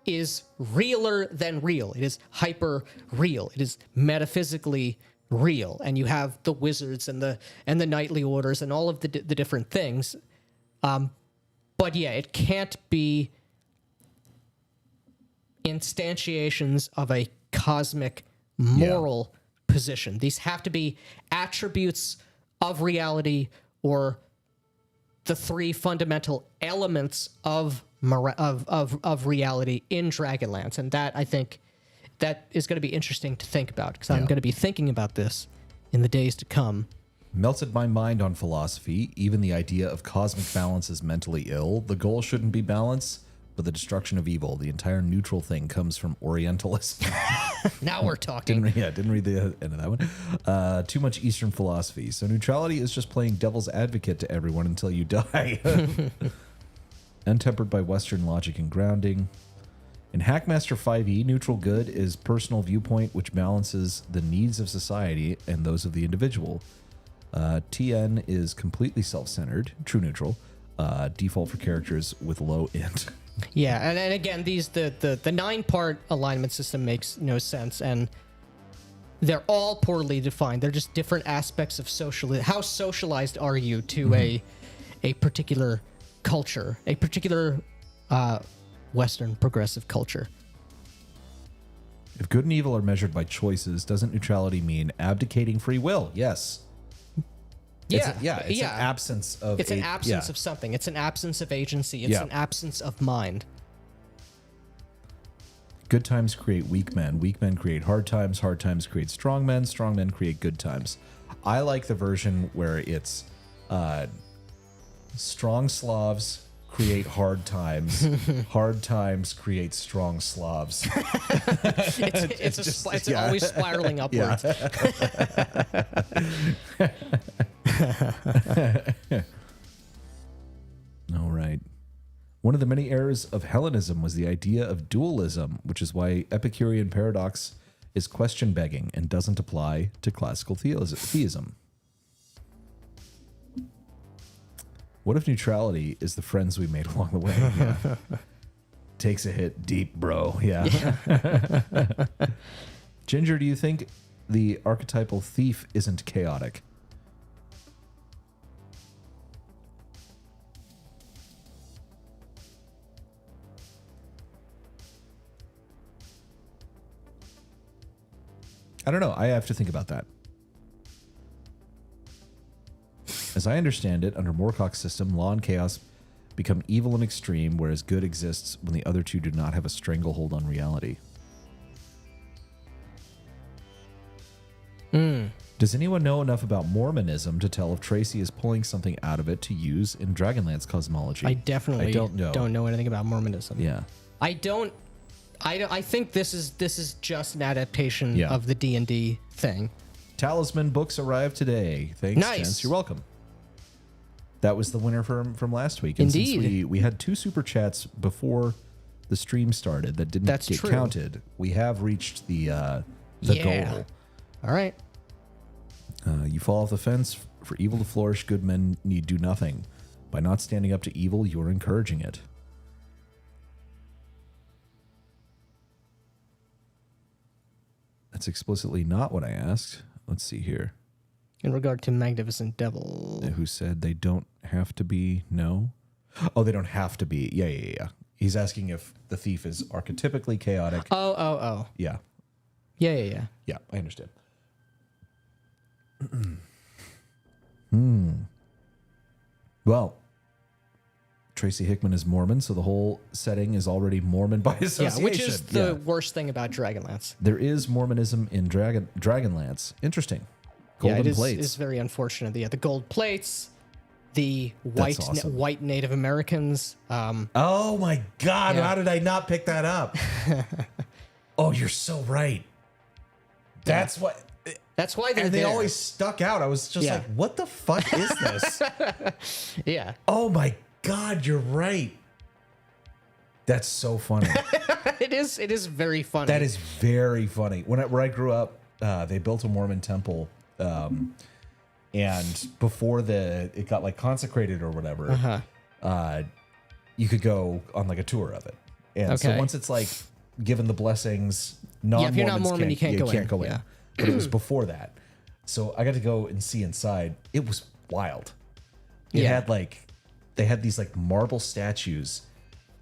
is realer than real. It is hyper real. It is metaphysically real. And you have the wizards and the knightly orders and all of the different things. But yeah, it can't be instantiations of a cosmic moral position. These have to be attributes of reality, or the three fundamental elements of reality in Dragonlance. And that, I think, that is going to be interesting to think about, because I'm going to be thinking about this in the days to come. Melted my mind on philosophy. Even the idea of cosmic balance is mentally ill. The goal shouldn't be balance, but the destruction of evil. The entire neutral thing comes from Orientalism. Now we're talking. Didn't read the end of that one. Too much Eastern philosophy. So neutrality is just playing devil's advocate to everyone until you die. Untempered by Western logic and grounding. In Hackmaster 5e, neutral good is personal viewpoint which balances the needs of society and those of the individual. TN is completely self-centered, true neutral, default for characters with low int. Yeah, and again, these the 9-part alignment system makes no sense, and they're all poorly defined. They're just different aspects of how socialized are you to a particular culture, a particular Western progressive culture. If good and evil are measured by choices, doesn't neutrality mean abdicating free will? Yes. It's an absence of... It's an absence of something. It's an absence of agency. It's an absence of mind. Good times create weak men. Weak men create hard times. Hard times create strong men. Strong men create good times. I like the version where it's strong Slavs create hard times. Hard times create strong Slavs. It's always spiraling upwards. All right. One of the many errors of Hellenism was the idea of dualism, which is why Epicurean paradox is question begging and doesn't apply to classical theism. What if neutrality is the friends we made along the way? Yeah. Takes a hit deep, bro. Yeah. Ginger, do you think the archetypal thief isn't chaotic? I don't know. I have to think about that. As I understand it, under Moorcock's system, law and chaos become evil and extreme, whereas good exists when the other two do not have a stranglehold on reality. Does anyone know enough about Mormonism to tell if Tracy is pulling something out of it to use in Dragonlance cosmology? I definitely don't know anything about Mormonism. Yeah. I think this is just an adaptation of the D&D thing. Talisman books arrived today. Thanks, nice. Gents. You're welcome. That was the winner from last week. And Indeed. Since we had 2 super chats before the stream started that didn't get counted, we have reached the goal. All right. You fall off the fence. For evil to flourish, good men need do nothing. By not standing up to evil, you're encouraging it. That's explicitly not what I asked. Let's see here. In regard to Magnificent Devil. Who said they don't have to be? No. Oh, they don't have to be. Yeah. He's asking if the thief is archetypically chaotic. Oh. Yeah. Yeah. Yeah, I understand. Well, Tracy Hickman is Mormon, so the whole setting is already Mormon by association. Yeah, which is the worst thing about Dragonlance. There is Mormonism in Dragonlance. Interesting. Golden plates. It's very unfortunate. The gold plates, the white Native Americans. Oh my God! Yeah. How did I not pick that up? Oh, you're so right. That's what. That's why they're and they there. always stuck out. I was just like, "What the fuck is this?" Yeah. Oh my God, you're right. That's so funny. It is very funny. That is very funny. Where I grew up, they built a Mormon temple, and before it got like consecrated or whatever, you could go on like a tour of it. And so once it's like given the blessings, if you're not Mormon, you can't go in. Yeah. But it was before that, so I got to go and see inside. It was wild. It had they had these like marble statues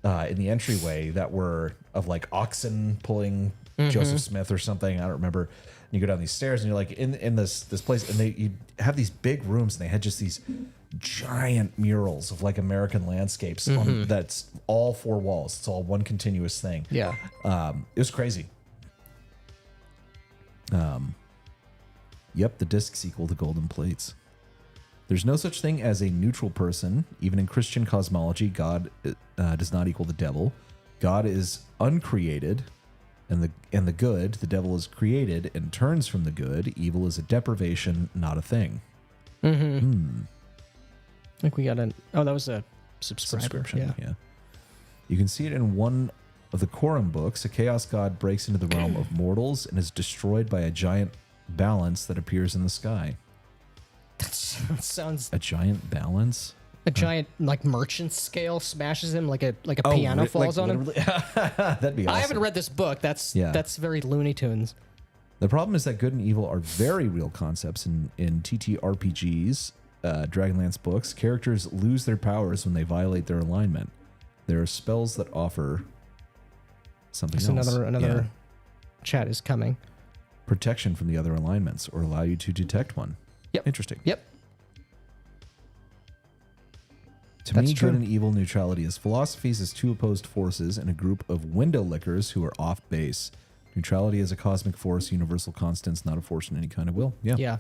in the entryway that were of like oxen pulling Joseph Smith or something. I don't remember. And you go down these stairs and you're like in this place, and you have these big rooms, and they had just these giant murals of like American landscapes that's all four walls. It's all one continuous thing. Yeah. It was crazy. Yep, the discs equal the golden plates. There's no such thing as a neutral person. Even in Christian cosmology, God does not equal the devil. God is uncreated, and the good. The devil is created and turns from the good. Evil is a deprivation, not a thing. I think we got that was a subscription. Yeah. You can see it in one of the Quorum books. A chaos god breaks into the realm of mortals and is destroyed by a giant balance that appears in the sky. That sounds A giant balance? a giant like merchant scale smashes him like a piano falls on him. That'd be awesome. I haven't read this book. That's very Looney Tunes. The problem is that good and evil are very real concepts in TTRPGs, Dragonlance books. Characters lose their powers when they violate their alignment. There are spells that offer something else. Another chat is coming. Protection from the other alignments, or allow you to detect one. Yep. Interesting. Yep. To That's me, true. good and evil neutrality is philosophies as two opposed forces in a group of window lickers who are off base. Neutrality is a cosmic force, universal constants, not a force in any kind of will. Yeah. Yeah.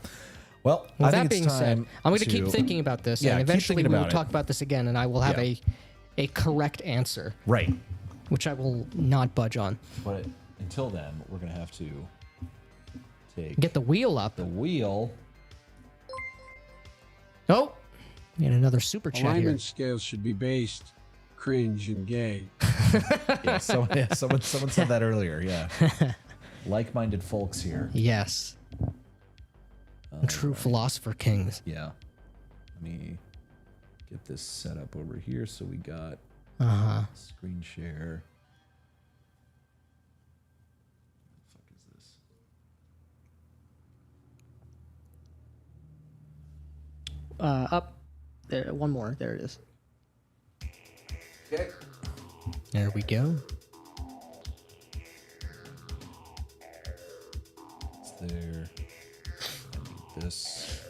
Well, Well, I that think it's being said, time I'm going to keep thinking about this, Yeah, and keep eventually thinking we will about it. talk about this again, and I will have Yeah. a correct answer, Right. which I will not budge on. But until then, we're going to have to take Get the wheel up. the wheel. Oh, and another super chat here. Alignment scales should be based, cringe, and gay. Yeah, someone said that earlier. Yeah. Like-minded folks here. Yes. True philosopher kings. Yeah. Let me get this set up over here. So we got screen share. What the fuck is this? Up. There, one more. There it is. Okay. There we go. It's there. I need this.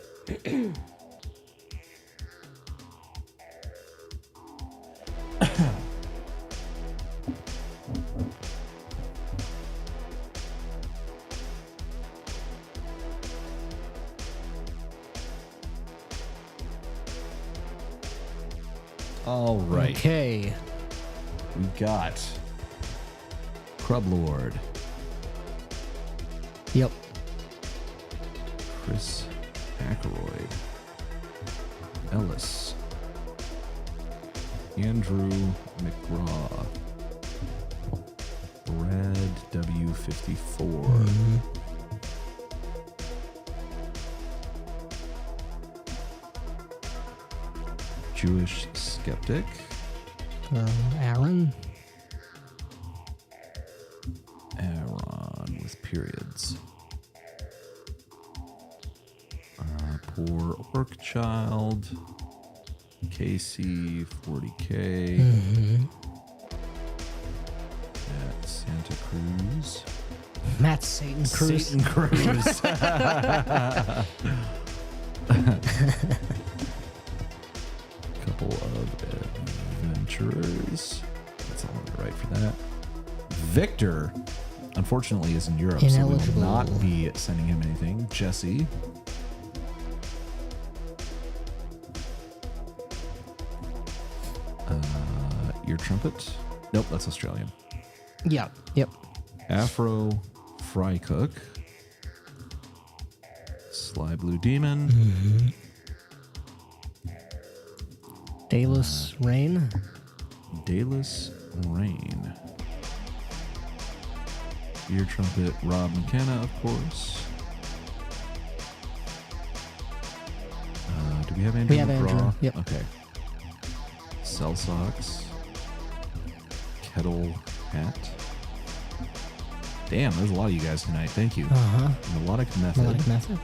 All right. Okay. We got Crublord, Yep. Chris Ackroyd, Ellis, Andrew McGraw, Brad W54, Jewish Skeptic, Aaron. Aaron with periods. Poor Orc Child. Casey 40K. At Santa Cruz. Matt Satan Cruz. Satan Cruz. Couple of adventurers. That's all on the right for that. Victor, unfortunately, is in Europe, Ineligible. so we will not be sending him anything. Jesse. Ear trumpet. Nope, that's Australian. Yeah. Yep. Afro Fry Cook. Sly Blue Demon. Dalus Rain. Dalus Rain. Ear trumpet, Rob McKenna, of course. Do we have Andrew We have McGraw? Andrew, yep. Okay. Cell socks. Kettle hat. Damn, there's a lot of you guys tonight. Thank you. Uh-huh. Melodic method. Melodic method.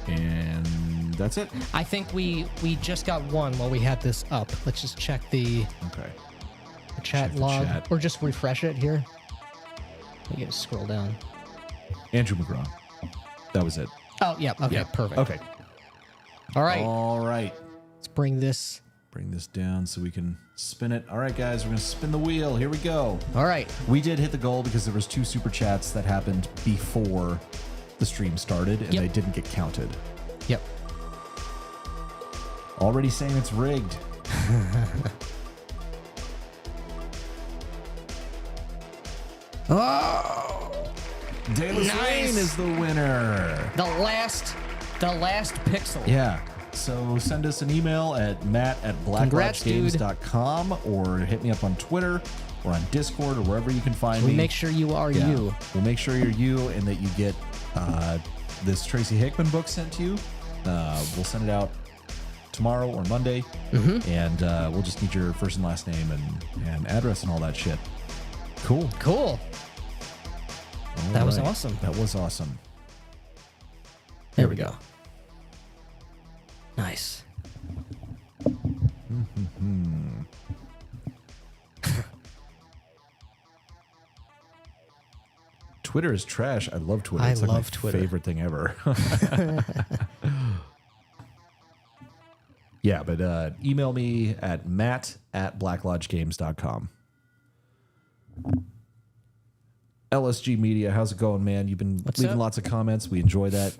And that's it. I think we just got one while we had this up. Let's just check the Okay. chat Check the log. chat. Or just refresh it here. We gotta scroll down. Andrew McGraw. That was it. Oh, yeah. Okay, Yeah. perfect. Okay. All right. All right. Let's bring this. Bring this down so we can spin it. All right, guys, we're going to spin the wheel. Here we go. All right. We did hit the goal because there was 2 super chats that happened before the stream started, and Yep. they didn't get counted. Yep. Already saying it's rigged. Oh! Dayless Nice. Rain is the winner. The last pixel. Yeah. So send us an email at matt@blacklodgegames.com or hit me up on Twitter or on Discord or wherever you can find We me. make sure you are Yeah. you. We'll make sure you're you and that you get this Tracy Hickman book sent to you. We'll send it out tomorrow or Monday. And we'll just need your first and last name and address and all that shit. Cool. Cool. All That was right. awesome. That was awesome. There we go. Nice. Twitter is trash. I love Twitter. I It's like love my Twitter. favorite thing ever. Yeah, but email me at matt@blacklodgegames.com. LSG Media, how's it going, man? You've been What's leaving up? lots of comments. We enjoy that.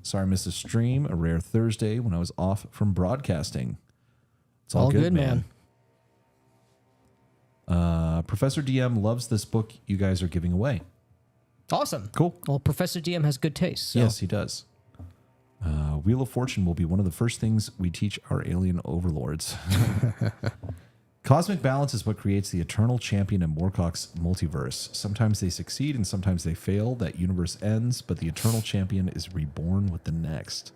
Sorry I missed a stream. A rare Thursday when I was off from broadcasting. It's all good, man. Professor DM loves this book you guys are giving away. Awesome. Cool. Well, Professor DM has good taste. So. Yes, he does. Wheel of Fortune will be one of the first things we teach our alien overlords. Cosmic balance is what creates the eternal champion in Moorcock's multiverse. Sometimes they succeed and sometimes they fail. That universe ends, but the eternal champion is reborn with the next.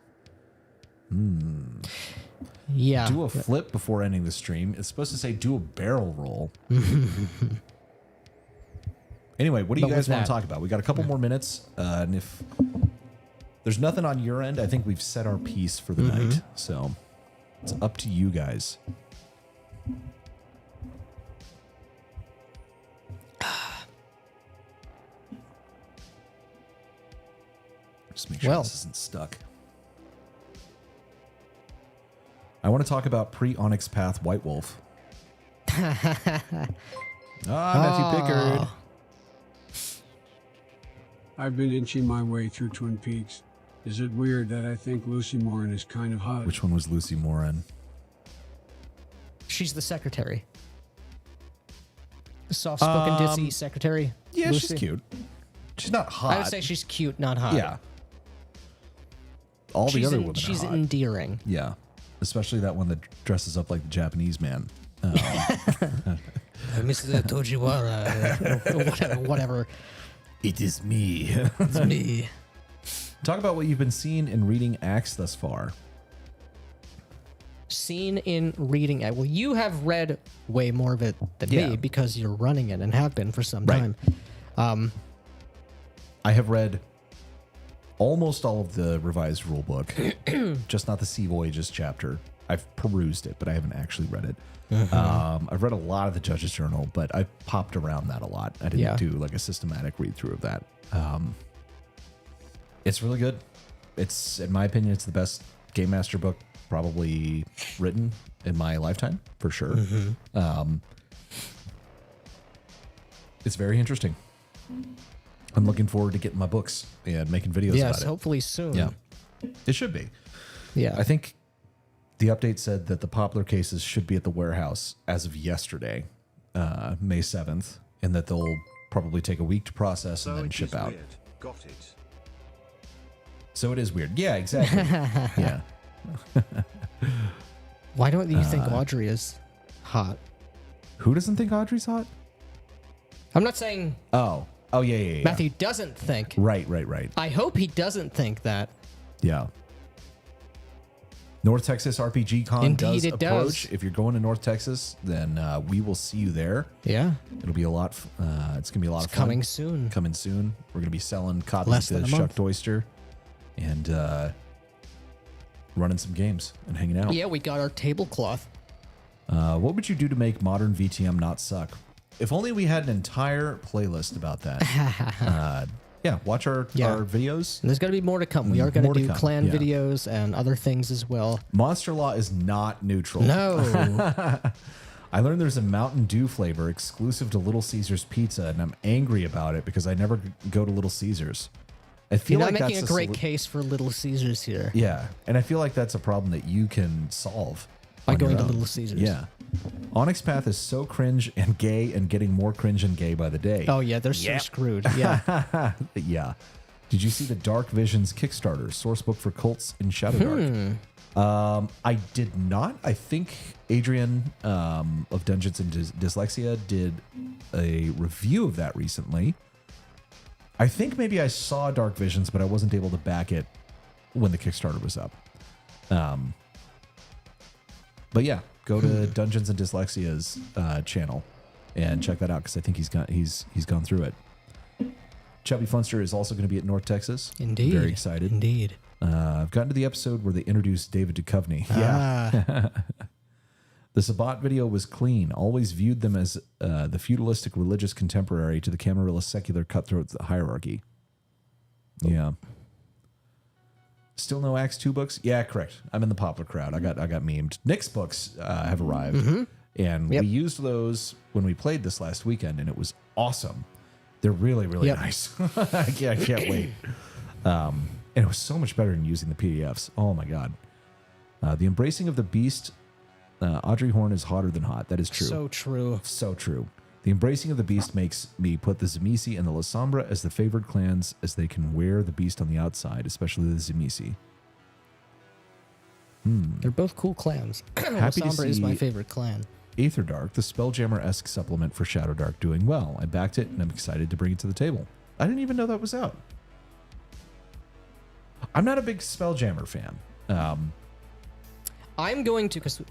Yeah. Do a flip before ending the stream. It's supposed to say do a barrel roll. Anyway, what do you But guys with want to that- talk about? We got a couple more minutes, and if there's nothing on your end, I think we've set our piece for the night. So it's up to you guys. Just make sure Well. this isn't stuck. I want to talk about pre-Onyx Path White Wolf. Matthew Pickard. I've been inching my way through Twin Peaks. Is it weird that I think Lucy Morin is kind of hot? Which one was Lucy Morin? She's the secretary. The soft-spoken, ditzy secretary. Yeah, Lucy. she's cute. She's not hot. I would say she's cute, not hot. yeah. All She's the other en- women she's are hot. endearing. Yeah. Especially that one that dresses up like the Japanese man. Mr. Tojiwara, whatever. It is me. It's me. Talk about what you've been seeing and reading ACKS thus far. Seen in reading it. Well, you have read way more of it than Yeah. me because you're running it and have been for some Right. time. I have read almost all of the revised rulebook, just not the Sea Voyages chapter. I've perused it, but I haven't actually read it. I've read a lot of the Judge's Journal, but I popped around that a lot. I didn't Yeah. do like a systematic read through of that. It's really good. It's, in my opinion, it's the best Game Master book probably written in my lifetime, for sure. It's very interesting. I'm looking forward to getting my books and making videos Yes, about it. hopefully soon. Yeah, it should be. Yeah. I think the update said that the popular cases should be at the warehouse as of yesterday, May 7th, and that they'll probably take a week to process and then ship out. Got it. So it is weird. Yeah, exactly. Yeah. Why don't you think Audrey is hot? Who doesn't think Audrey's hot? I'm not saying Oh, yeah. Matthew doesn't think. Right. I hope he doesn't think that. Yeah. North Texas RPG Con Indeed, does it approach. does. If you're going to North Texas, then we will see you there. Yeah. It'll be a lot. It's gonna be a lot of fun. Coming soon. Coming soon. We're gonna be selling copies Less to than a Shucked month. Oyster, and running some games and hanging out. Yeah, we got our tablecloth. What would you do to make modern VTM not suck? If only we had an entire playlist about that. Yeah, watch our videos. And there's going to be more to come. We are going More to to do come, clan yeah. videos and other things as well. Monster Law is not neutral. No. I learned there's a Mountain Dew flavor exclusive to Little Caesars Pizza, and I'm angry about it because I never go to Little Caesars. I feel You're like not making a that's great case for Little Caesars here. Yeah, and I feel like that's a problem that you can solve By on your going to own. Little Caesars. Yeah. Onyx Path is so cringe and gay and getting more cringe and gay by the day. Oh, yeah, they're so screwed. Yeah. Yeah. Did you see the Dark Visions Kickstarter, source book for cults in Shadowdark? I did not. I think Adrian of Dungeons and Dyslexia did a review of that recently. I think maybe I saw Dark Visions, but I wasn't able to back it when the Kickstarter was up. But yeah, go to Dungeons and Dyslexia's channel and check that out because I think he's gone through it. Chubby Funster is also going to be at North Texas. Indeed. Very excited. Indeed. I've gotten to the episode where they introduced David Duchovny. Yeah. The Sabbat video was clean. Always viewed them as the feudalistic religious contemporary to the Camarilla secular cutthroat hierarchy. Yeah. Still no ACKS 2 books? Yeah, correct. I'm in the Poplar crowd. I got memed. Nick's books have arrived. And we used those when we played this last weekend, and it was awesome. They're really, really nice. I can't wait. And it was so much better than using the PDFs. Oh, my God. The Embracing of the Beast, Audrey Horn is hotter than hot. That is true. So true. So true. The Embracing of the Beast makes me put the Zemisi and the Lasombra as the favored clans as they can wear the beast on the outside, especially the Zemisi. They're both cool clans. Happy to Sombra is see my favorite clan. Aetherdark, the Spelljammer-esque supplement for Shadowdark, doing well. I backed it, and I'm excited to bring it to the table. I didn't even know that was out. I'm not a big Spelljammer fan. I'm going to, because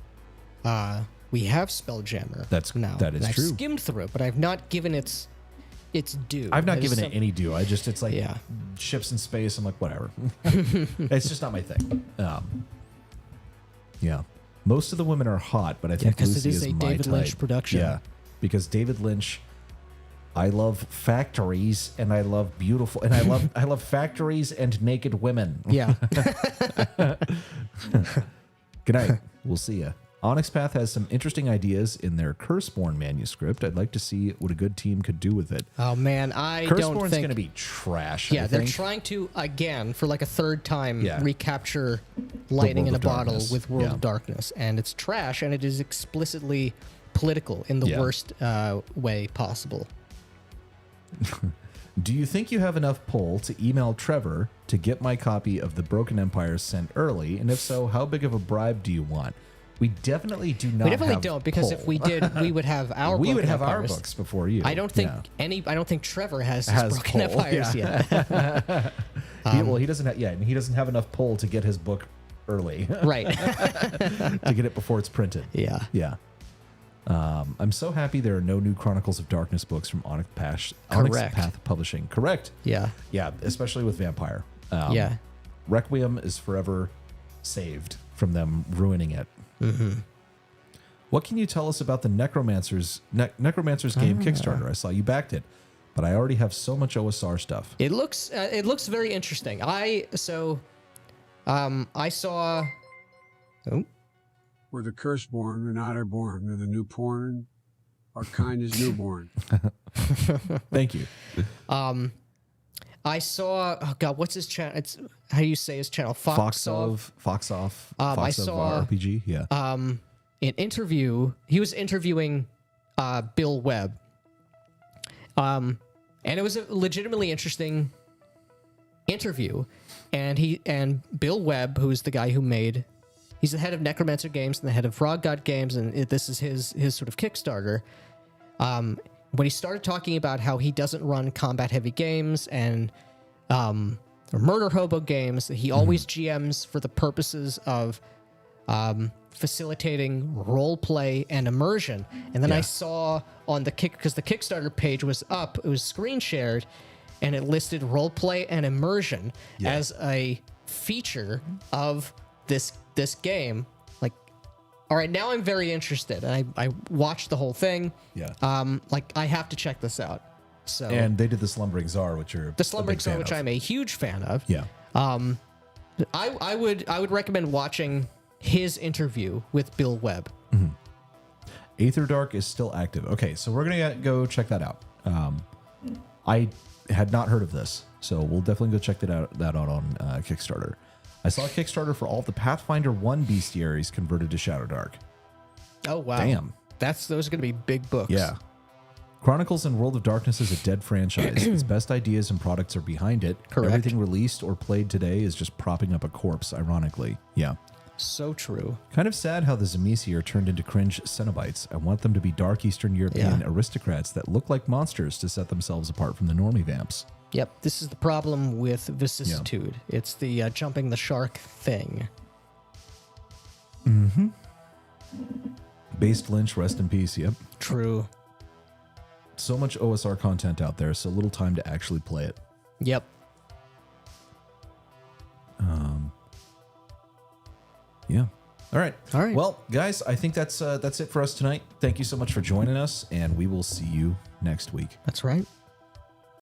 we have Spelljammer That is I've true. skimmed through it, but I've not given its due. I've not There's given it any due. It's like Yeah. ships in space. I'm like, whatever. It's just not my thing. Yeah. Most of the women are hot, but I think 'cause Lucy it is a my David type. Lynch production. Yeah, because David Lynch, I love factories and I love beautiful and I love factories and naked women. Yeah. Good night. We'll see ya. Onyx Path has some interesting ideas in their Curseborn manuscript. I'd like to see what a good team could do with it. Oh, man, I don't Curseborn's think... going to be trash. Yeah, I they're think. trying to, again, for like a third time, Yeah. recapture Lightning World in a of Bottle Darkness. with World Yeah. of Darkness. And it's trash, and it is explicitly political in the Yeah. worst way possible. Do you think you have enough pull to email Trevor to get my copy of The Broken Empire sent early? And if so, how big of a bribe do you want? We definitely do not. We definitely have don't, because if pull. we did, we would have our we would Broken have our Empires. books before you. I don't think Yeah. I don't think Trevor has his Broken pull, Empires yet. He doesn't have. Yeah, and he doesn't have enough pull to get his book early Right. to get it before it's printed. Yeah. Yeah. I'm so happy there are no new Chronicles of Darkness books from Onyx Correct. Path Publishing. Correct. Yeah. Yeah, especially with Vampire. Yeah. Requiem is forever saved from them ruining it. Mm-hmm. What can you tell us about the Necromancer's game Kickstarter? I saw you backed it, but I already have so much OSR stuff. It looks very interesting. I saw. Oh, We're the curse-born, we're not born. They're the new porn. Our kind is newborn. Thank you. I saw. Oh God, what's his channel? It's how do you say his channel? Fox of RPG. Yeah. An interview. He was interviewing Bill Webb. And it was a legitimately interesting interview. And Bill Webb, who's the guy who made He's the head of Necromancer Games and the head of Frog God Games, and this is his sort of Kickstarter. When he started talking about how he doesn't run combat-heavy games and or murder hobo games, he always GMs for the purposes of facilitating role play and immersion. And then I saw on the because the Kickstarter page was up, it was screen shared, and it listed role play and immersion as a feature of this game. Like, all right, now I'm very interested. I watched the whole thing. Like, I have to check this out. So, and they did the Slumbering Czar, which are the Slumbering Czar, which I'm a huge fan of. I would recommend watching his interview with Bill Webb. Aether Dark is still active. Okay, so we're gonna go check that out. I had not heard of this, so we'll definitely go check that out on Kickstarter. I saw a Kickstarter for all of the Pathfinder 1 bestiaries converted to Shadowdark. Oh wow! Damn, those are gonna be big books. Yeah. Chronicles and World of Darkness is a dead franchise. Its best ideas and products are behind it. Correct. Everything released or played today is just propping up a corpse, ironically. Yeah. So true. Kind of sad how the Zamisi are turned into cringe Cenobites. I want them to be dark Eastern European aristocrats that look like monsters to set themselves apart from the normie vamps. Yep, this is the problem with vicissitude. It's the jumping the shark thing. Based Lynch, rest in peace. Yep. True. So much OSR content out there, so little time to actually play it. Yep. Yeah. All right. All right. Well, guys, I think that's it for us tonight. Thank you so much for joining us, and we will see you next week. That's right.